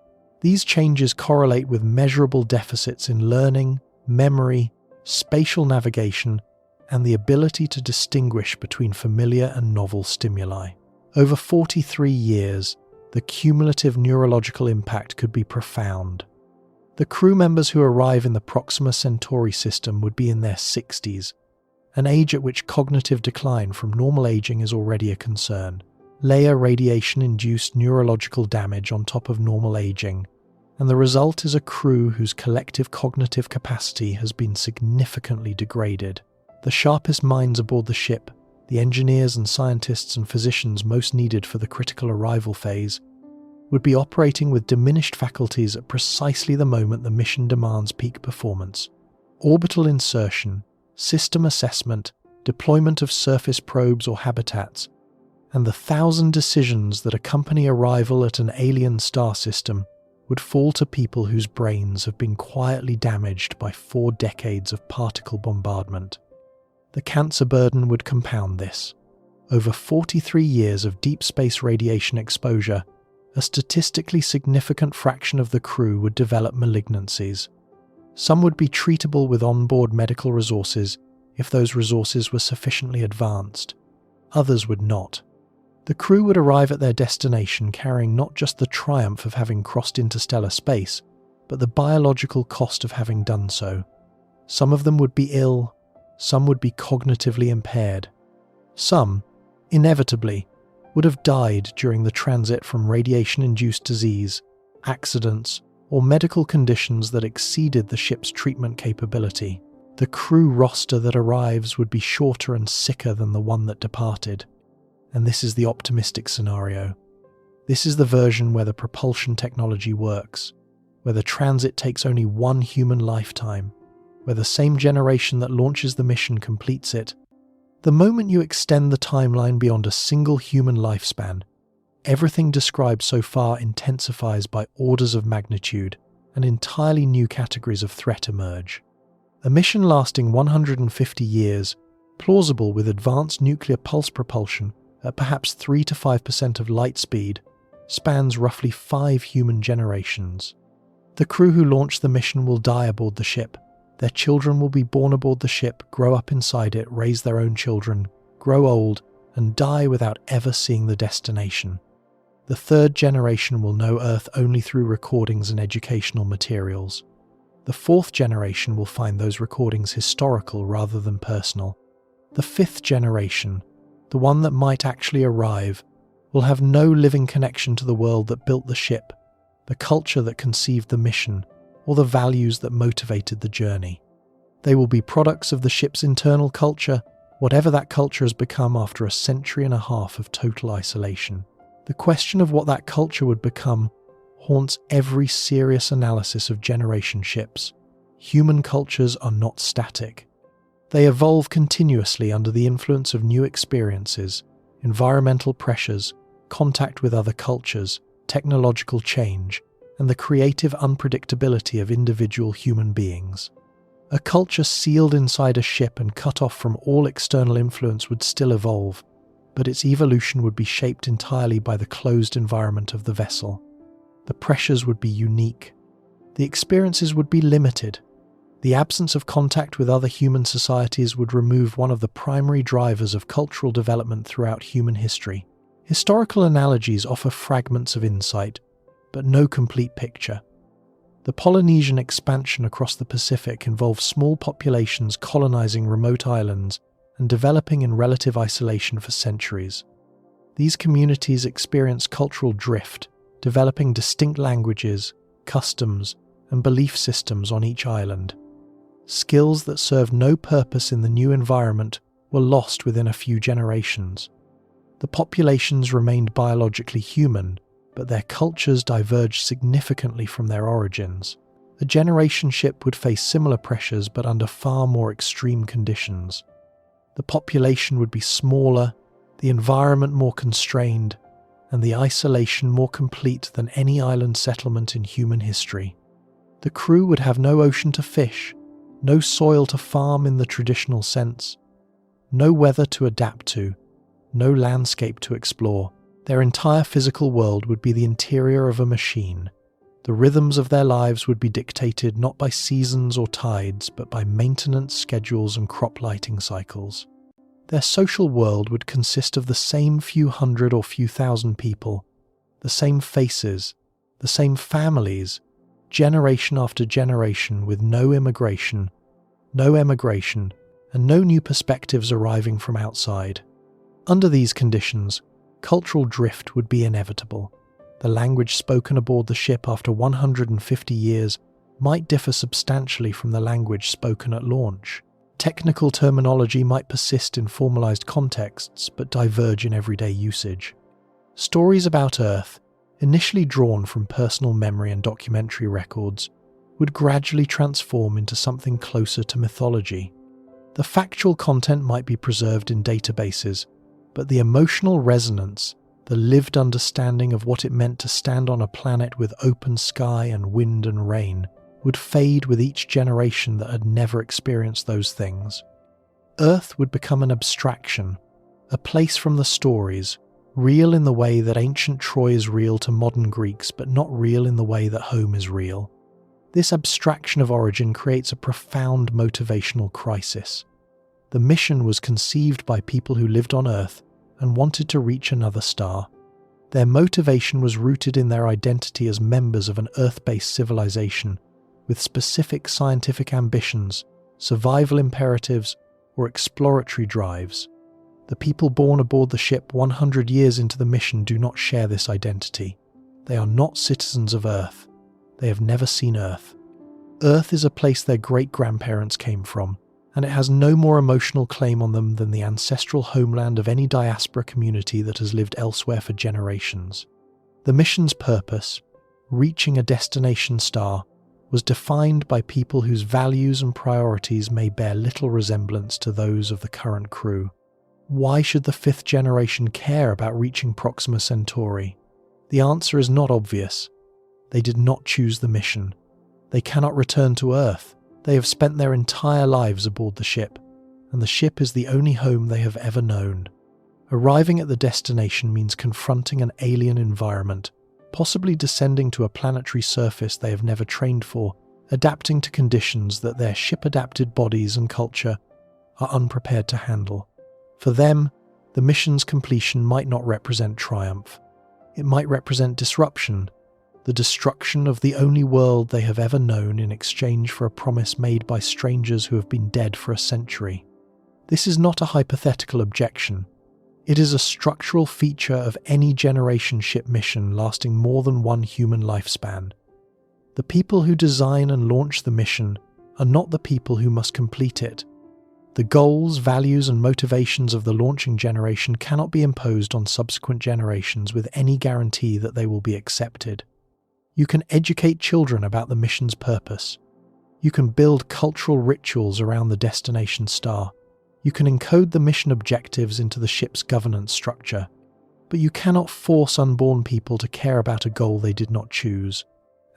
these changes correlate with measurable deficits in learning, memory, spatial navigation, and the ability to distinguish between familiar and novel stimuli. Over 43 years, the cumulative neurological impact could be profound. The crew members who arrive in the Proxima Centauri system would be in their 60s, an age at which cognitive decline from normal aging is already a concern. Layer radiation-induced neurological damage on top of normal aging, and the result is a crew whose collective cognitive capacity has been significantly degraded. The sharpest minds aboard the ship, the engineers and scientists and physicians most needed for the critical arrival phase, would be operating with diminished faculties at precisely the moment the mission demands peak performance. Orbital insertion, system assessment, deployment of surface probes or habitats, and the 1,000 decisions that accompany arrival at an alien star system would fall to people whose brains have been quietly damaged by 4 decades of particle bombardment. The cancer burden would compound this. Over 43 years of deep space radiation exposure, a statistically significant fraction of the crew would develop malignancies. Some would be treatable with onboard medical resources if those resources were sufficiently advanced. Others would not. The crew would arrive at their destination carrying not just the triumph of having crossed interstellar space, but the biological cost of having done so. Some of them would be ill, some would be cognitively impaired. Some, inevitably, would have died during the transit from radiation-induced disease, accidents, or medical conditions that exceeded the ship's treatment capability. The crew roster that arrives would be shorter and sicker than the one that departed. And this is the optimistic scenario. This is the version where the propulsion technology works, where the transit takes only one human lifetime, where the same generation that launches the mission completes it. The moment you extend the timeline beyond a single human lifespan, everything described so far intensifies by orders of magnitude, and entirely new categories of threat emerge. A mission lasting 150 years, plausible with advanced nuclear pulse propulsion at perhaps 3 to 5% of light speed, spans roughly 5 human generations. The crew who launched the mission will die aboard the ship. Their children will be born aboard the ship, grow up inside it, raise their own children, grow old, and die without ever seeing the destination. The third generation will know Earth only through recordings and educational materials. The fourth generation will find those recordings historical rather than personal. The fifth generation, the one that might actually arrive, will have no living connection to the world that built the ship, the culture that conceived the mission, or the values that motivated the journey. They will be products of the ship's internal culture, whatever that culture has become after a century and a half of total isolation. The question of what that culture would become haunts every serious analysis of generation ships. Human cultures are not static. They evolve continuously under the influence of new experiences, environmental pressures, contact with other cultures, technological change, and the creative unpredictability of individual human beings. A culture sealed inside a ship and cut off from all external influence would still evolve, but its evolution would be shaped entirely by the closed environment of the vessel. The pressures would be unique. The experiences would be limited. The absence of contact with other human societies would remove one of the primary drivers of cultural development throughout human history. Historical analogies offer fragments of insight, but no complete picture. The Polynesian expansion across the Pacific involved small populations colonizing remote islands and developing in relative isolation for centuries. These communities experienced cultural drift, developing distinct languages, customs, and belief systems on each island. Skills that served no purpose in the new environment were lost within a few generations. The populations remained biologically human, but their cultures diverged significantly from their origins. A generation ship would face similar pressures but under far more extreme conditions. The population would be smaller, the environment more constrained, and the isolation more complete than any island settlement in human history. The crew would have no ocean to fish, no soil to farm in the traditional sense, no weather to adapt to, no landscape to explore. Their entire physical world would be the interior of a machine. The rhythms of their lives would be dictated not by seasons or tides, but by maintenance schedules and crop lighting cycles. Their social world would consist of the same few hundred or few thousand people, the same faces, the same families, generation after generation, with no immigration, no emigration, and no new perspectives arriving from outside. Under these conditions, cultural drift would be inevitable. The language spoken aboard the ship after 150 years might differ substantially from the language spoken at launch. Technical terminology might persist in formalized contexts but diverge in everyday usage. Stories about Earth, initially drawn from personal memory and documentary records, would gradually transform into something closer to mythology. The factual content might be preserved in databases, but the emotional resonance, the lived understanding of what it meant to stand on a planet with open sky and wind and rain, would fade with each generation that had never experienced those things. Earth would become an abstraction, a place from the stories, real in the way that ancient Troy is real to modern Greeks, but not real in the way that home is real. This abstraction of origin creates a profound motivational crisis. The mission was conceived by people who lived on Earth and wanted to reach another star. Their motivation was rooted in their identity as members of an Earth-based civilization with specific scientific ambitions, survival imperatives, or exploratory drives. The people born aboard the ship 100 years into the mission do not share this identity. They are not citizens of Earth. They have never seen Earth. Earth is a place their great-grandparents came from, and it has no more emotional claim on them than the ancestral homeland of any diaspora community that has lived elsewhere for generations. The mission's purpose, reaching a destination star, was defined by people whose values and priorities may bear little resemblance to those of the current crew. Why should the fifth generation care about reaching Proxima Centauri? The answer is not obvious. They did not choose the mission. They cannot return to Earth. They have spent their entire lives aboard the ship, and the ship is the only home they have ever known. Arriving at the destination means confronting an alien environment, possibly descending to a planetary surface they have never trained for, adapting to conditions that their ship-adapted bodies and culture are unprepared to handle. For them, the mission's completion might not represent triumph. It might represent disruption, the destruction of the only world they have ever known in exchange for a promise made by strangers who have been dead for a century. This is not a hypothetical objection. It is a structural feature of any generation ship mission lasting more than one human lifespan. The people who design and launch the mission are not the people who must complete it. The goals, values, and motivations of the launching generation cannot be imposed on subsequent generations with any guarantee that they will be accepted. You can educate children about the mission's purpose. You can build cultural rituals around the destination star. You can encode the mission objectives into the ship's governance structure. But you cannot force unborn people to care about a goal they did not choose.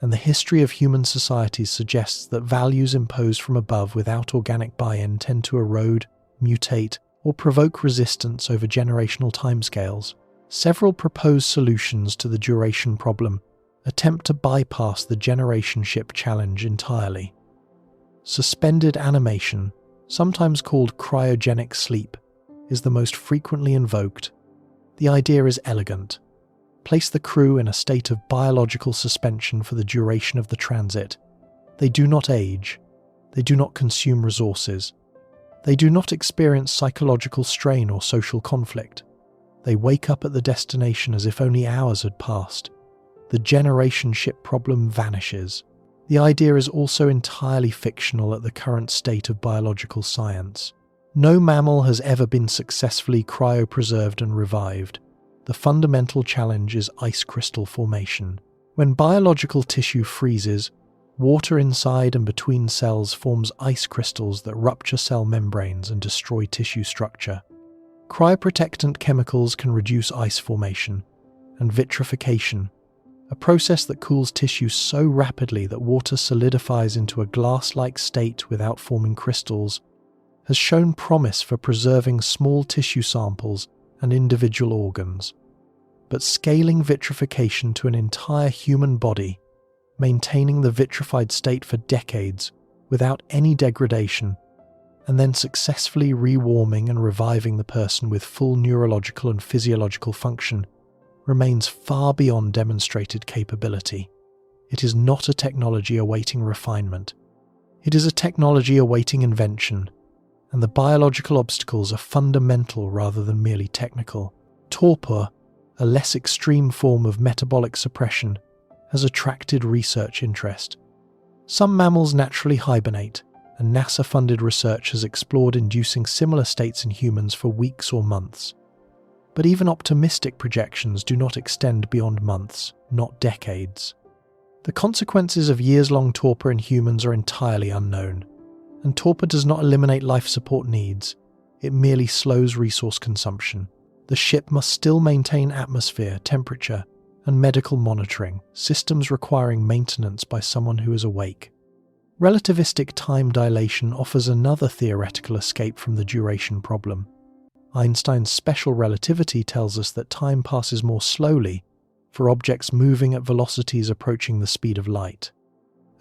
And the history of human societies suggests that values imposed from above without organic buy-in tend to erode, mutate, or provoke resistance over generational timescales. Several proposed solutions to the duration problem attempt to bypass the generation ship challenge entirely. Suspended animation, sometimes called cryogenic sleep, is the most frequently invoked. The idea is elegant. Place the crew in a state of biological suspension for the duration of the transit. They do not age. They do not consume resources. They do not experience psychological strain or social conflict. They wake up at the destination as if only hours had passed. The generation ship problem vanishes. The idea is also entirely fictional at the current state of biological science. No mammal has ever been successfully cryopreserved and revived. The fundamental challenge is ice crystal formation. When biological tissue freezes, water inside and between cells forms ice crystals that rupture cell membranes and destroy tissue structure. Cryoprotectant chemicals can reduce ice formation and vitrification, a process that cools tissue so rapidly that water solidifies into a glass-like state without forming crystals, has shown promise for preserving small tissue samples and individual organs. But scaling vitrification to an entire human body, maintaining the vitrified state for decades without any degradation, and then successfully rewarming and reviving the person with full neurological and physiological function, remains far beyond demonstrated capability. It is not a technology awaiting refinement. It is a technology awaiting invention, and the biological obstacles are fundamental rather than merely technical. Torpor, a less extreme form of metabolic suppression, has attracted research interest. Some mammals naturally hibernate, and NASA-funded research has explored inducing similar states in humans for weeks or months. But even optimistic projections do not extend beyond months, not decades. The consequences of years-long torpor in humans are entirely unknown, and torpor does not eliminate life support needs, it merely slows resource consumption. The ship must still maintain atmosphere, temperature, and medical monitoring, systems requiring maintenance by someone who is awake. Relativistic time dilation offers another theoretical escape from the duration problem. Einstein's special relativity tells us that time passes more slowly for objects moving at velocities approaching the speed of light.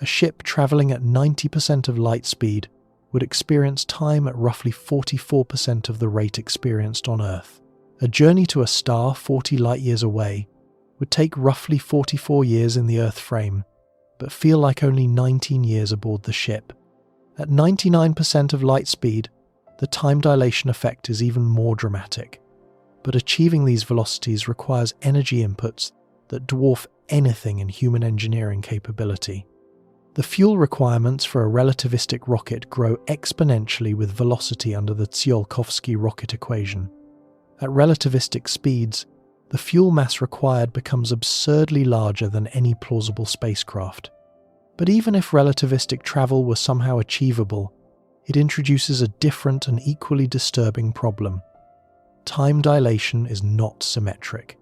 A ship traveling at 90% of light speed would experience time at roughly 44% of the rate experienced on Earth. A journey to a star 40 light-years away would take roughly 44 years in the Earth frame, but feel like only 19 years aboard the ship. At 99% of light speed, the time dilation effect is even more dramatic. But achieving these velocities requires energy inputs that dwarf anything in human engineering capability. The fuel requirements for a relativistic rocket grow exponentially with velocity under the Tsiolkovsky rocket equation. At relativistic speeds, the fuel mass required becomes absurdly larger than any plausible spacecraft. But even if relativistic travel were somehow achievable, it introduces a different and equally disturbing problem. Time dilation is not symmetric.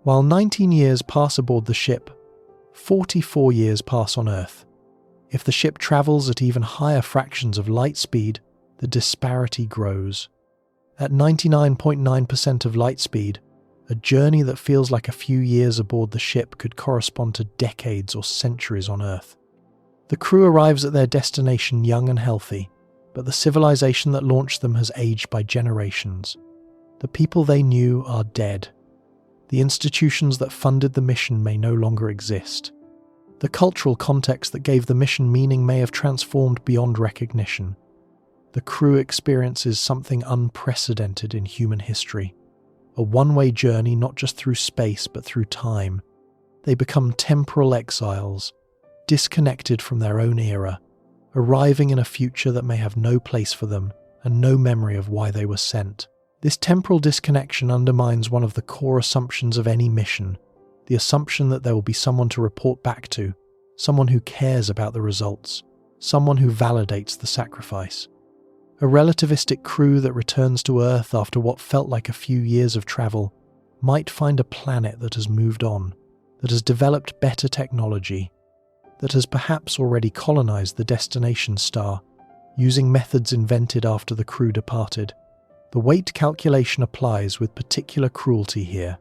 While 19 years pass aboard the ship, 44 years pass on Earth. If the ship travels at even higher fractions of light speed, the disparity grows. At 99.9% of light speed, a journey that feels like a few years aboard the ship could correspond to decades or centuries on Earth. The crew arrives at their destination young and healthy, but the civilization that launched them has aged by generations. The people they knew are dead. The institutions that funded the mission may no longer exist. The cultural context that gave the mission meaning may have transformed beyond recognition. The crew experiences something unprecedented in human history. A one-way journey not just through space but through time. They become temporal exiles, disconnected from their own era, arriving in a future that may have no place for them and no memory of why they were sent. This temporal disconnection undermines one of the core assumptions of any mission, the assumption that there will be someone to report back to, someone who cares about the results, someone who validates the sacrifice. A relativistic crew that returns to Earth after what felt like a few years of travel might find a planet that has moved on, that has developed better technology, that has perhaps already colonized the destination star, using methods invented after the crew departed. The weight calculation applies with particular cruelty here.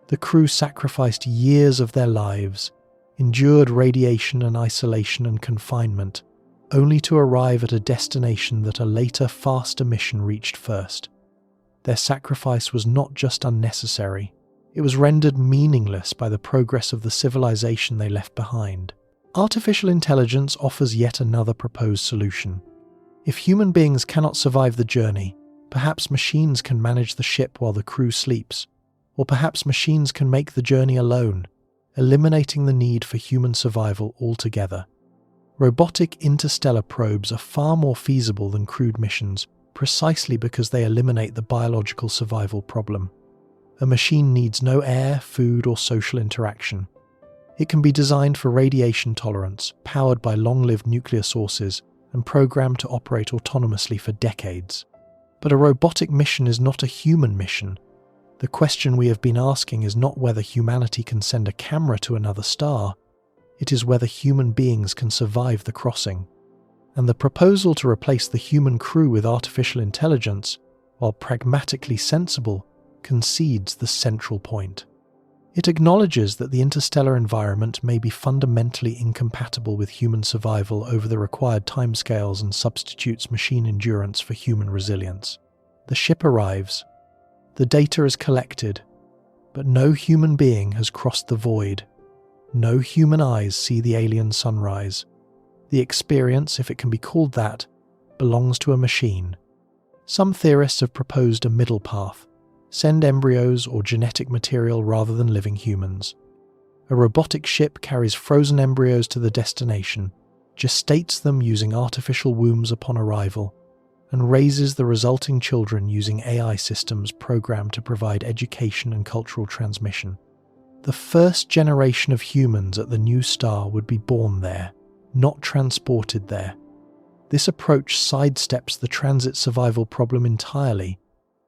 The crew sacrificed years of their lives, endured radiation and isolation and confinement, only to arrive at a destination that a later, faster mission reached first. Their sacrifice was not just unnecessary, it was rendered meaningless by the progress of the civilization they left behind. Artificial intelligence offers yet another proposed solution. If human beings cannot survive the journey, perhaps machines can manage the ship while the crew sleeps, or perhaps machines can make the journey alone, eliminating the need for human survival altogether. Robotic interstellar probes are far more feasible than crewed missions, precisely because they eliminate the biological survival problem. A machine needs no air, food, or social interaction. It can be designed for radiation tolerance, powered by long-lived nuclear sources, and programmed to operate autonomously for decades. But a robotic mission is not a human mission. The question we have been asking is not whether humanity can send a camera to another star, it is whether human beings can survive the crossing. And the proposal to replace the human crew with artificial intelligence, while pragmatically sensible, concedes the central point. It acknowledges that the interstellar environment may be fundamentally incompatible with human survival over the required timescales and substitutes machine endurance for human resilience. The ship arrives. The data is collected, but no human being has crossed the void. No human eyes see the alien sunrise. The experience, if it can be called that, belongs to a machine. Some theorists have proposed a middle path. Send embryos or genetic material rather than living humans. A robotic ship carries frozen embryos to the destination, gestates them using artificial wombs upon arrival, and raises the resulting children using AI systems programmed to provide education and cultural transmission. The first generation of humans at the new star would be born there, not transported there. This approach sidesteps the transit survival problem entirely,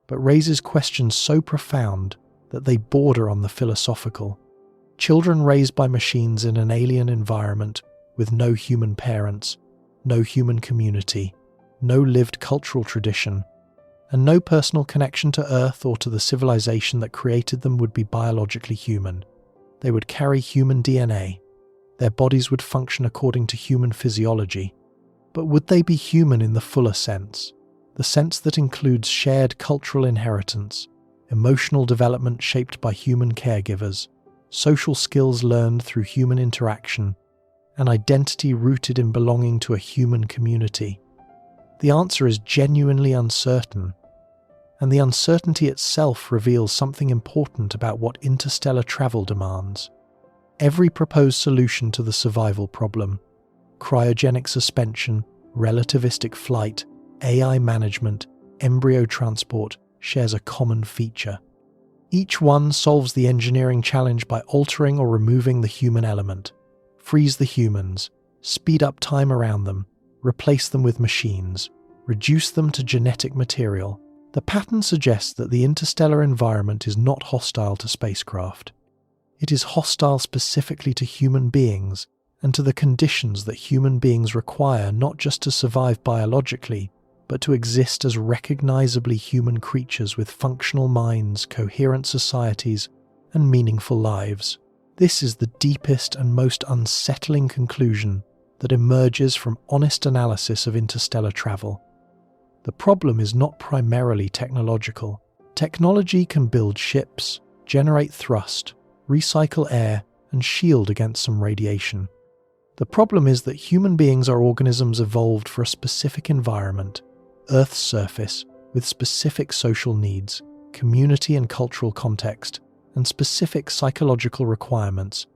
but raises questions so profound that they border on the philosophical. Children raised by machines in an alien environment with no human parents, no human community, no lived cultural tradition, and no personal connection to Earth or to the civilization that created them would be biologically human. They would carry human DNA. Their bodies would function according to human physiology. But would they be human in the fuller sense? The sense that includes shared cultural inheritance, emotional development shaped by human caregivers, social skills learned through human interaction, an identity rooted in belonging to a human community? The answer is genuinely uncertain, and the uncertainty itself reveals something important about what interstellar travel demands. Every proposed solution to the survival problem, cryogenic suspension, relativistic flight, AI management, embryo transport, shares a common feature. Each one solves the engineering challenge by altering or removing the human element. Freeze the humans, speed up time around them, replace them with machines, reduce them to genetic material. The pattern suggests that the interstellar environment is not hostile to spacecraft. It is hostile specifically to human beings and to the conditions that human beings require not just to survive biologically, but to exist as recognizably human creatures with functional minds, coherent societies, and meaningful lives. This is the deepest and most unsettling conclusion that emerges from honest analysis of interstellar travel. The problem is not primarily technological. Technology can build ships, generate thrust, recycle air, and shield against some radiation. The problem is that human beings are organisms evolved for a specific environment, Earth's surface, with specific social needs, community and cultural context, and specific psychological requirements: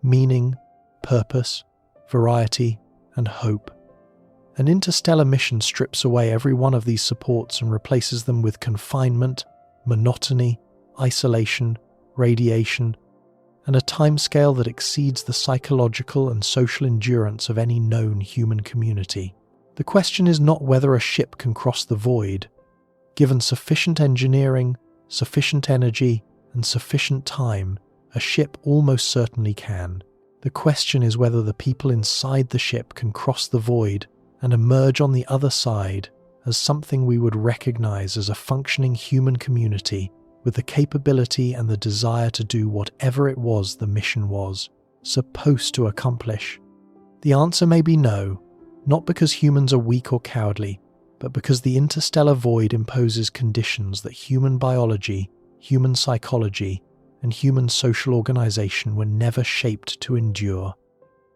meaning, purpose, variety, and hope. An interstellar mission strips away every one of these supports and replaces them with confinement, monotony, isolation, radiation, and a timescale that exceeds the psychological and social endurance of any known human community. The question is not whether a ship can cross the void. Given sufficient engineering, sufficient energy, and sufficient time, a ship almost certainly can. The question is whether the people inside the ship can cross the void and emerge on the other side as something we would recognize as a functioning human community with the capability and the desire to do whatever it was the mission was supposed to accomplish. The answer may be no, not because humans are weak or cowardly, but because the interstellar void imposes conditions that human biology, human psychology, and human social organization were never shaped to endure.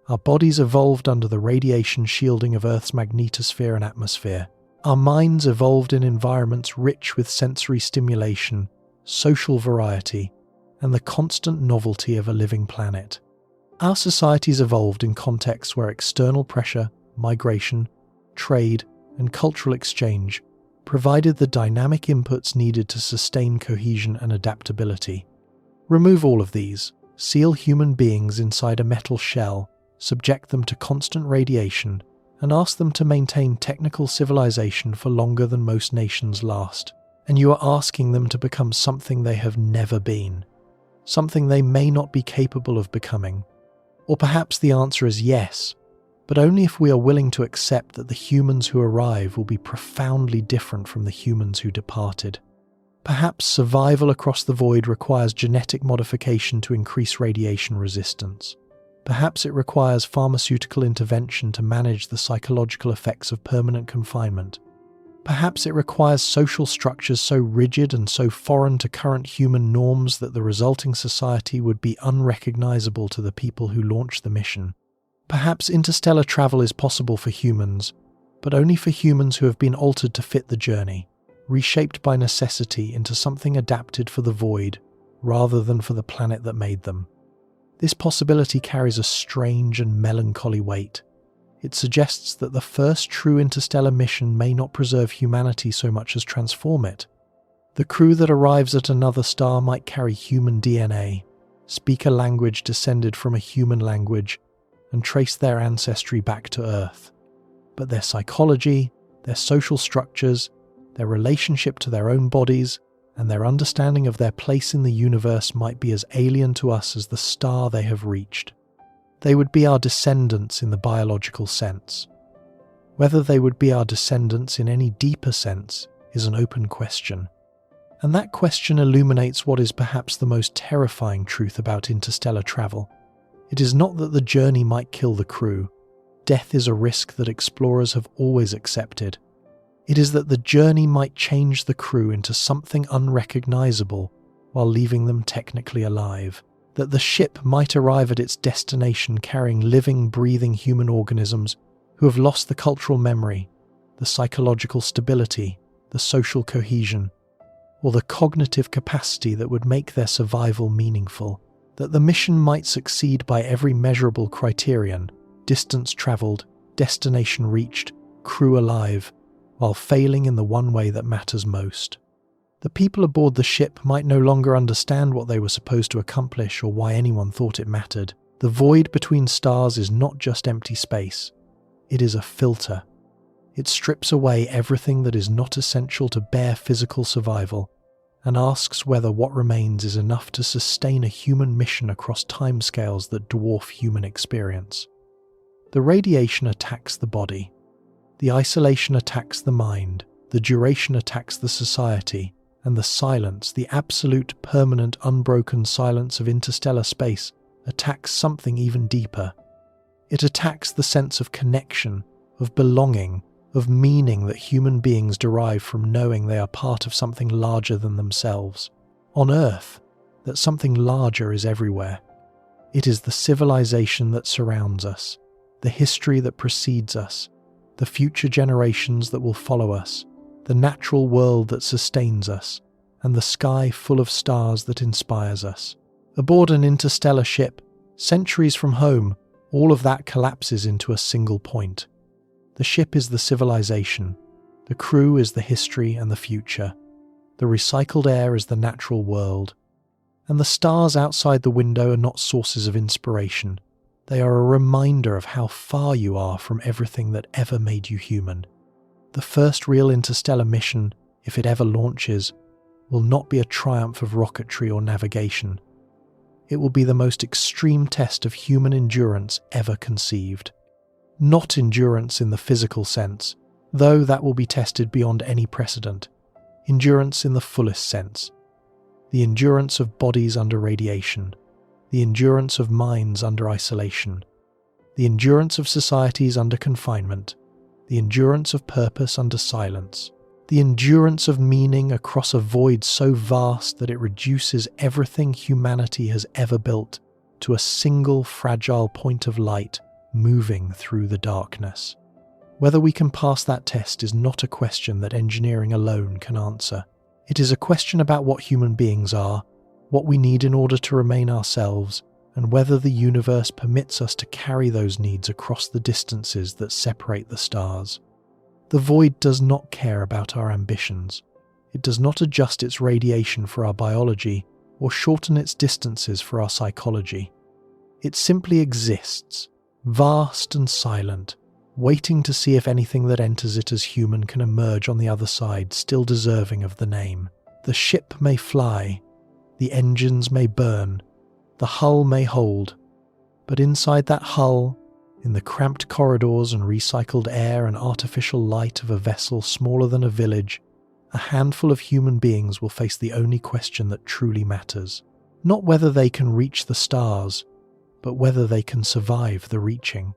Our bodies evolved under the radiation shielding of Earth's magnetosphere and atmosphere. Our minds evolved in environments rich with sensory stimulation, social variety, and the constant novelty of a living planet. Our societies evolved in contexts where external pressure, migration, trade, and cultural exchange provided the dynamic inputs needed to sustain cohesion and adaptability. Remove all of these, seal human beings inside a metal shell, subject them to constant radiation, and ask them to maintain technical civilization for longer than most nations last, and you are asking them to become something they have never been, something they may not be capable of becoming. Or perhaps the answer is yes, but only if we are willing to accept that the humans who arrive will be profoundly different from the humans who departed. Perhaps survival across the void requires genetic modification to increase radiation resistance. Perhaps it requires pharmaceutical intervention to manage the psychological effects of permanent confinement. Perhaps it requires social structures so rigid and so foreign to current human norms that the resulting society would be unrecognizable to the people who launched the mission. Perhaps interstellar travel is possible for humans, but only for humans who have been altered to fit the journey, reshaped by necessity into something adapted for the void, rather than for the planet that made them. This possibility carries a strange and melancholy weight. It suggests that the first true interstellar mission may not preserve humanity so much as transform it. The crew that arrives at another star might carry human DNA, speak a language descended from a human language, and trace their ancestry back to Earth. But their psychology, their social structures, their relationship to their own bodies, and their understanding of their place in the universe might be as alien to us as the star they have reached. They would be our descendants in the biological sense. Whether they would be our descendants in any deeper sense is an open question. And that question illuminates what is perhaps the most terrifying truth about interstellar travel. It is not that the journey might kill the crew. Death is a risk that explorers have always accepted. It is that the journey might change the crew into something unrecognizable while leaving them technically alive. That the ship might arrive at its destination carrying living, breathing human organisms who have lost the cultural memory, the psychological stability, the social cohesion, or the cognitive capacity that would make their survival meaningful. That the mission might succeed by every measurable criterion: distance travelled, destination reached, crew alive, while failing in the one way that matters most. The people aboard the ship might no longer understand what they were supposed to accomplish or why anyone thought it mattered. The void between stars is not just empty space. It is a filter. It strips away everything that is not essential to bare physical survival and asks whether what remains is enough to sustain a human mission across timescales that dwarf human experience. The radiation attacks the body. The isolation attacks the mind. The duration attacks the society. And the silence, the absolute, permanent, unbroken silence of interstellar space, attacks something even deeper. It attacks the sense of connection, of belonging, of meaning that human beings derive from knowing they are part of something larger than themselves. On Earth, that something larger is everywhere. It is the civilization that surrounds us, the history that precedes us, the future generations that will follow us, the natural world that sustains us, and the sky full of stars that inspires us. Aboard an interstellar ship, centuries from home, all of that collapses into a single point. The ship is the civilization, the crew is the history and the future, the recycled air is the natural world, and the stars outside the window are not sources of inspiration. They are a reminder of how far you are from everything that ever made you human. The first real interstellar mission, if it ever launches, will not be a triumph of rocketry or navigation. It will be the most extreme test of human endurance ever conceived. Not endurance in the physical sense, though that will be tested beyond any precedent. Endurance in the fullest sense. The endurance of bodies under radiation. The endurance of minds under isolation. The endurance of societies under confinement. The endurance of purpose under silence, the endurance of meaning across a void so vast that it reduces everything humanity has ever built to a single fragile point of light moving through the darkness. Whether we can pass that test is not a question that engineering alone can answer. It is a question about what human beings are, what we need in order to remain ourselves, and whether the universe permits us to carry those needs across the distances that separate the stars. The void does not care about our ambitions. It does not adjust its radiation for our biology or shorten its distances for our psychology. It simply exists, vast and silent, waiting to see if anything that enters it as human can emerge on the other side still deserving of the name. The ship may fly, the engines may burn, the hull may hold, but inside that hull, in the cramped corridors and recycled air and artificial light of a vessel smaller than a village, a handful of human beings will face the only question that truly matters. Not whether they can reach the stars, but whether they can survive the reaching.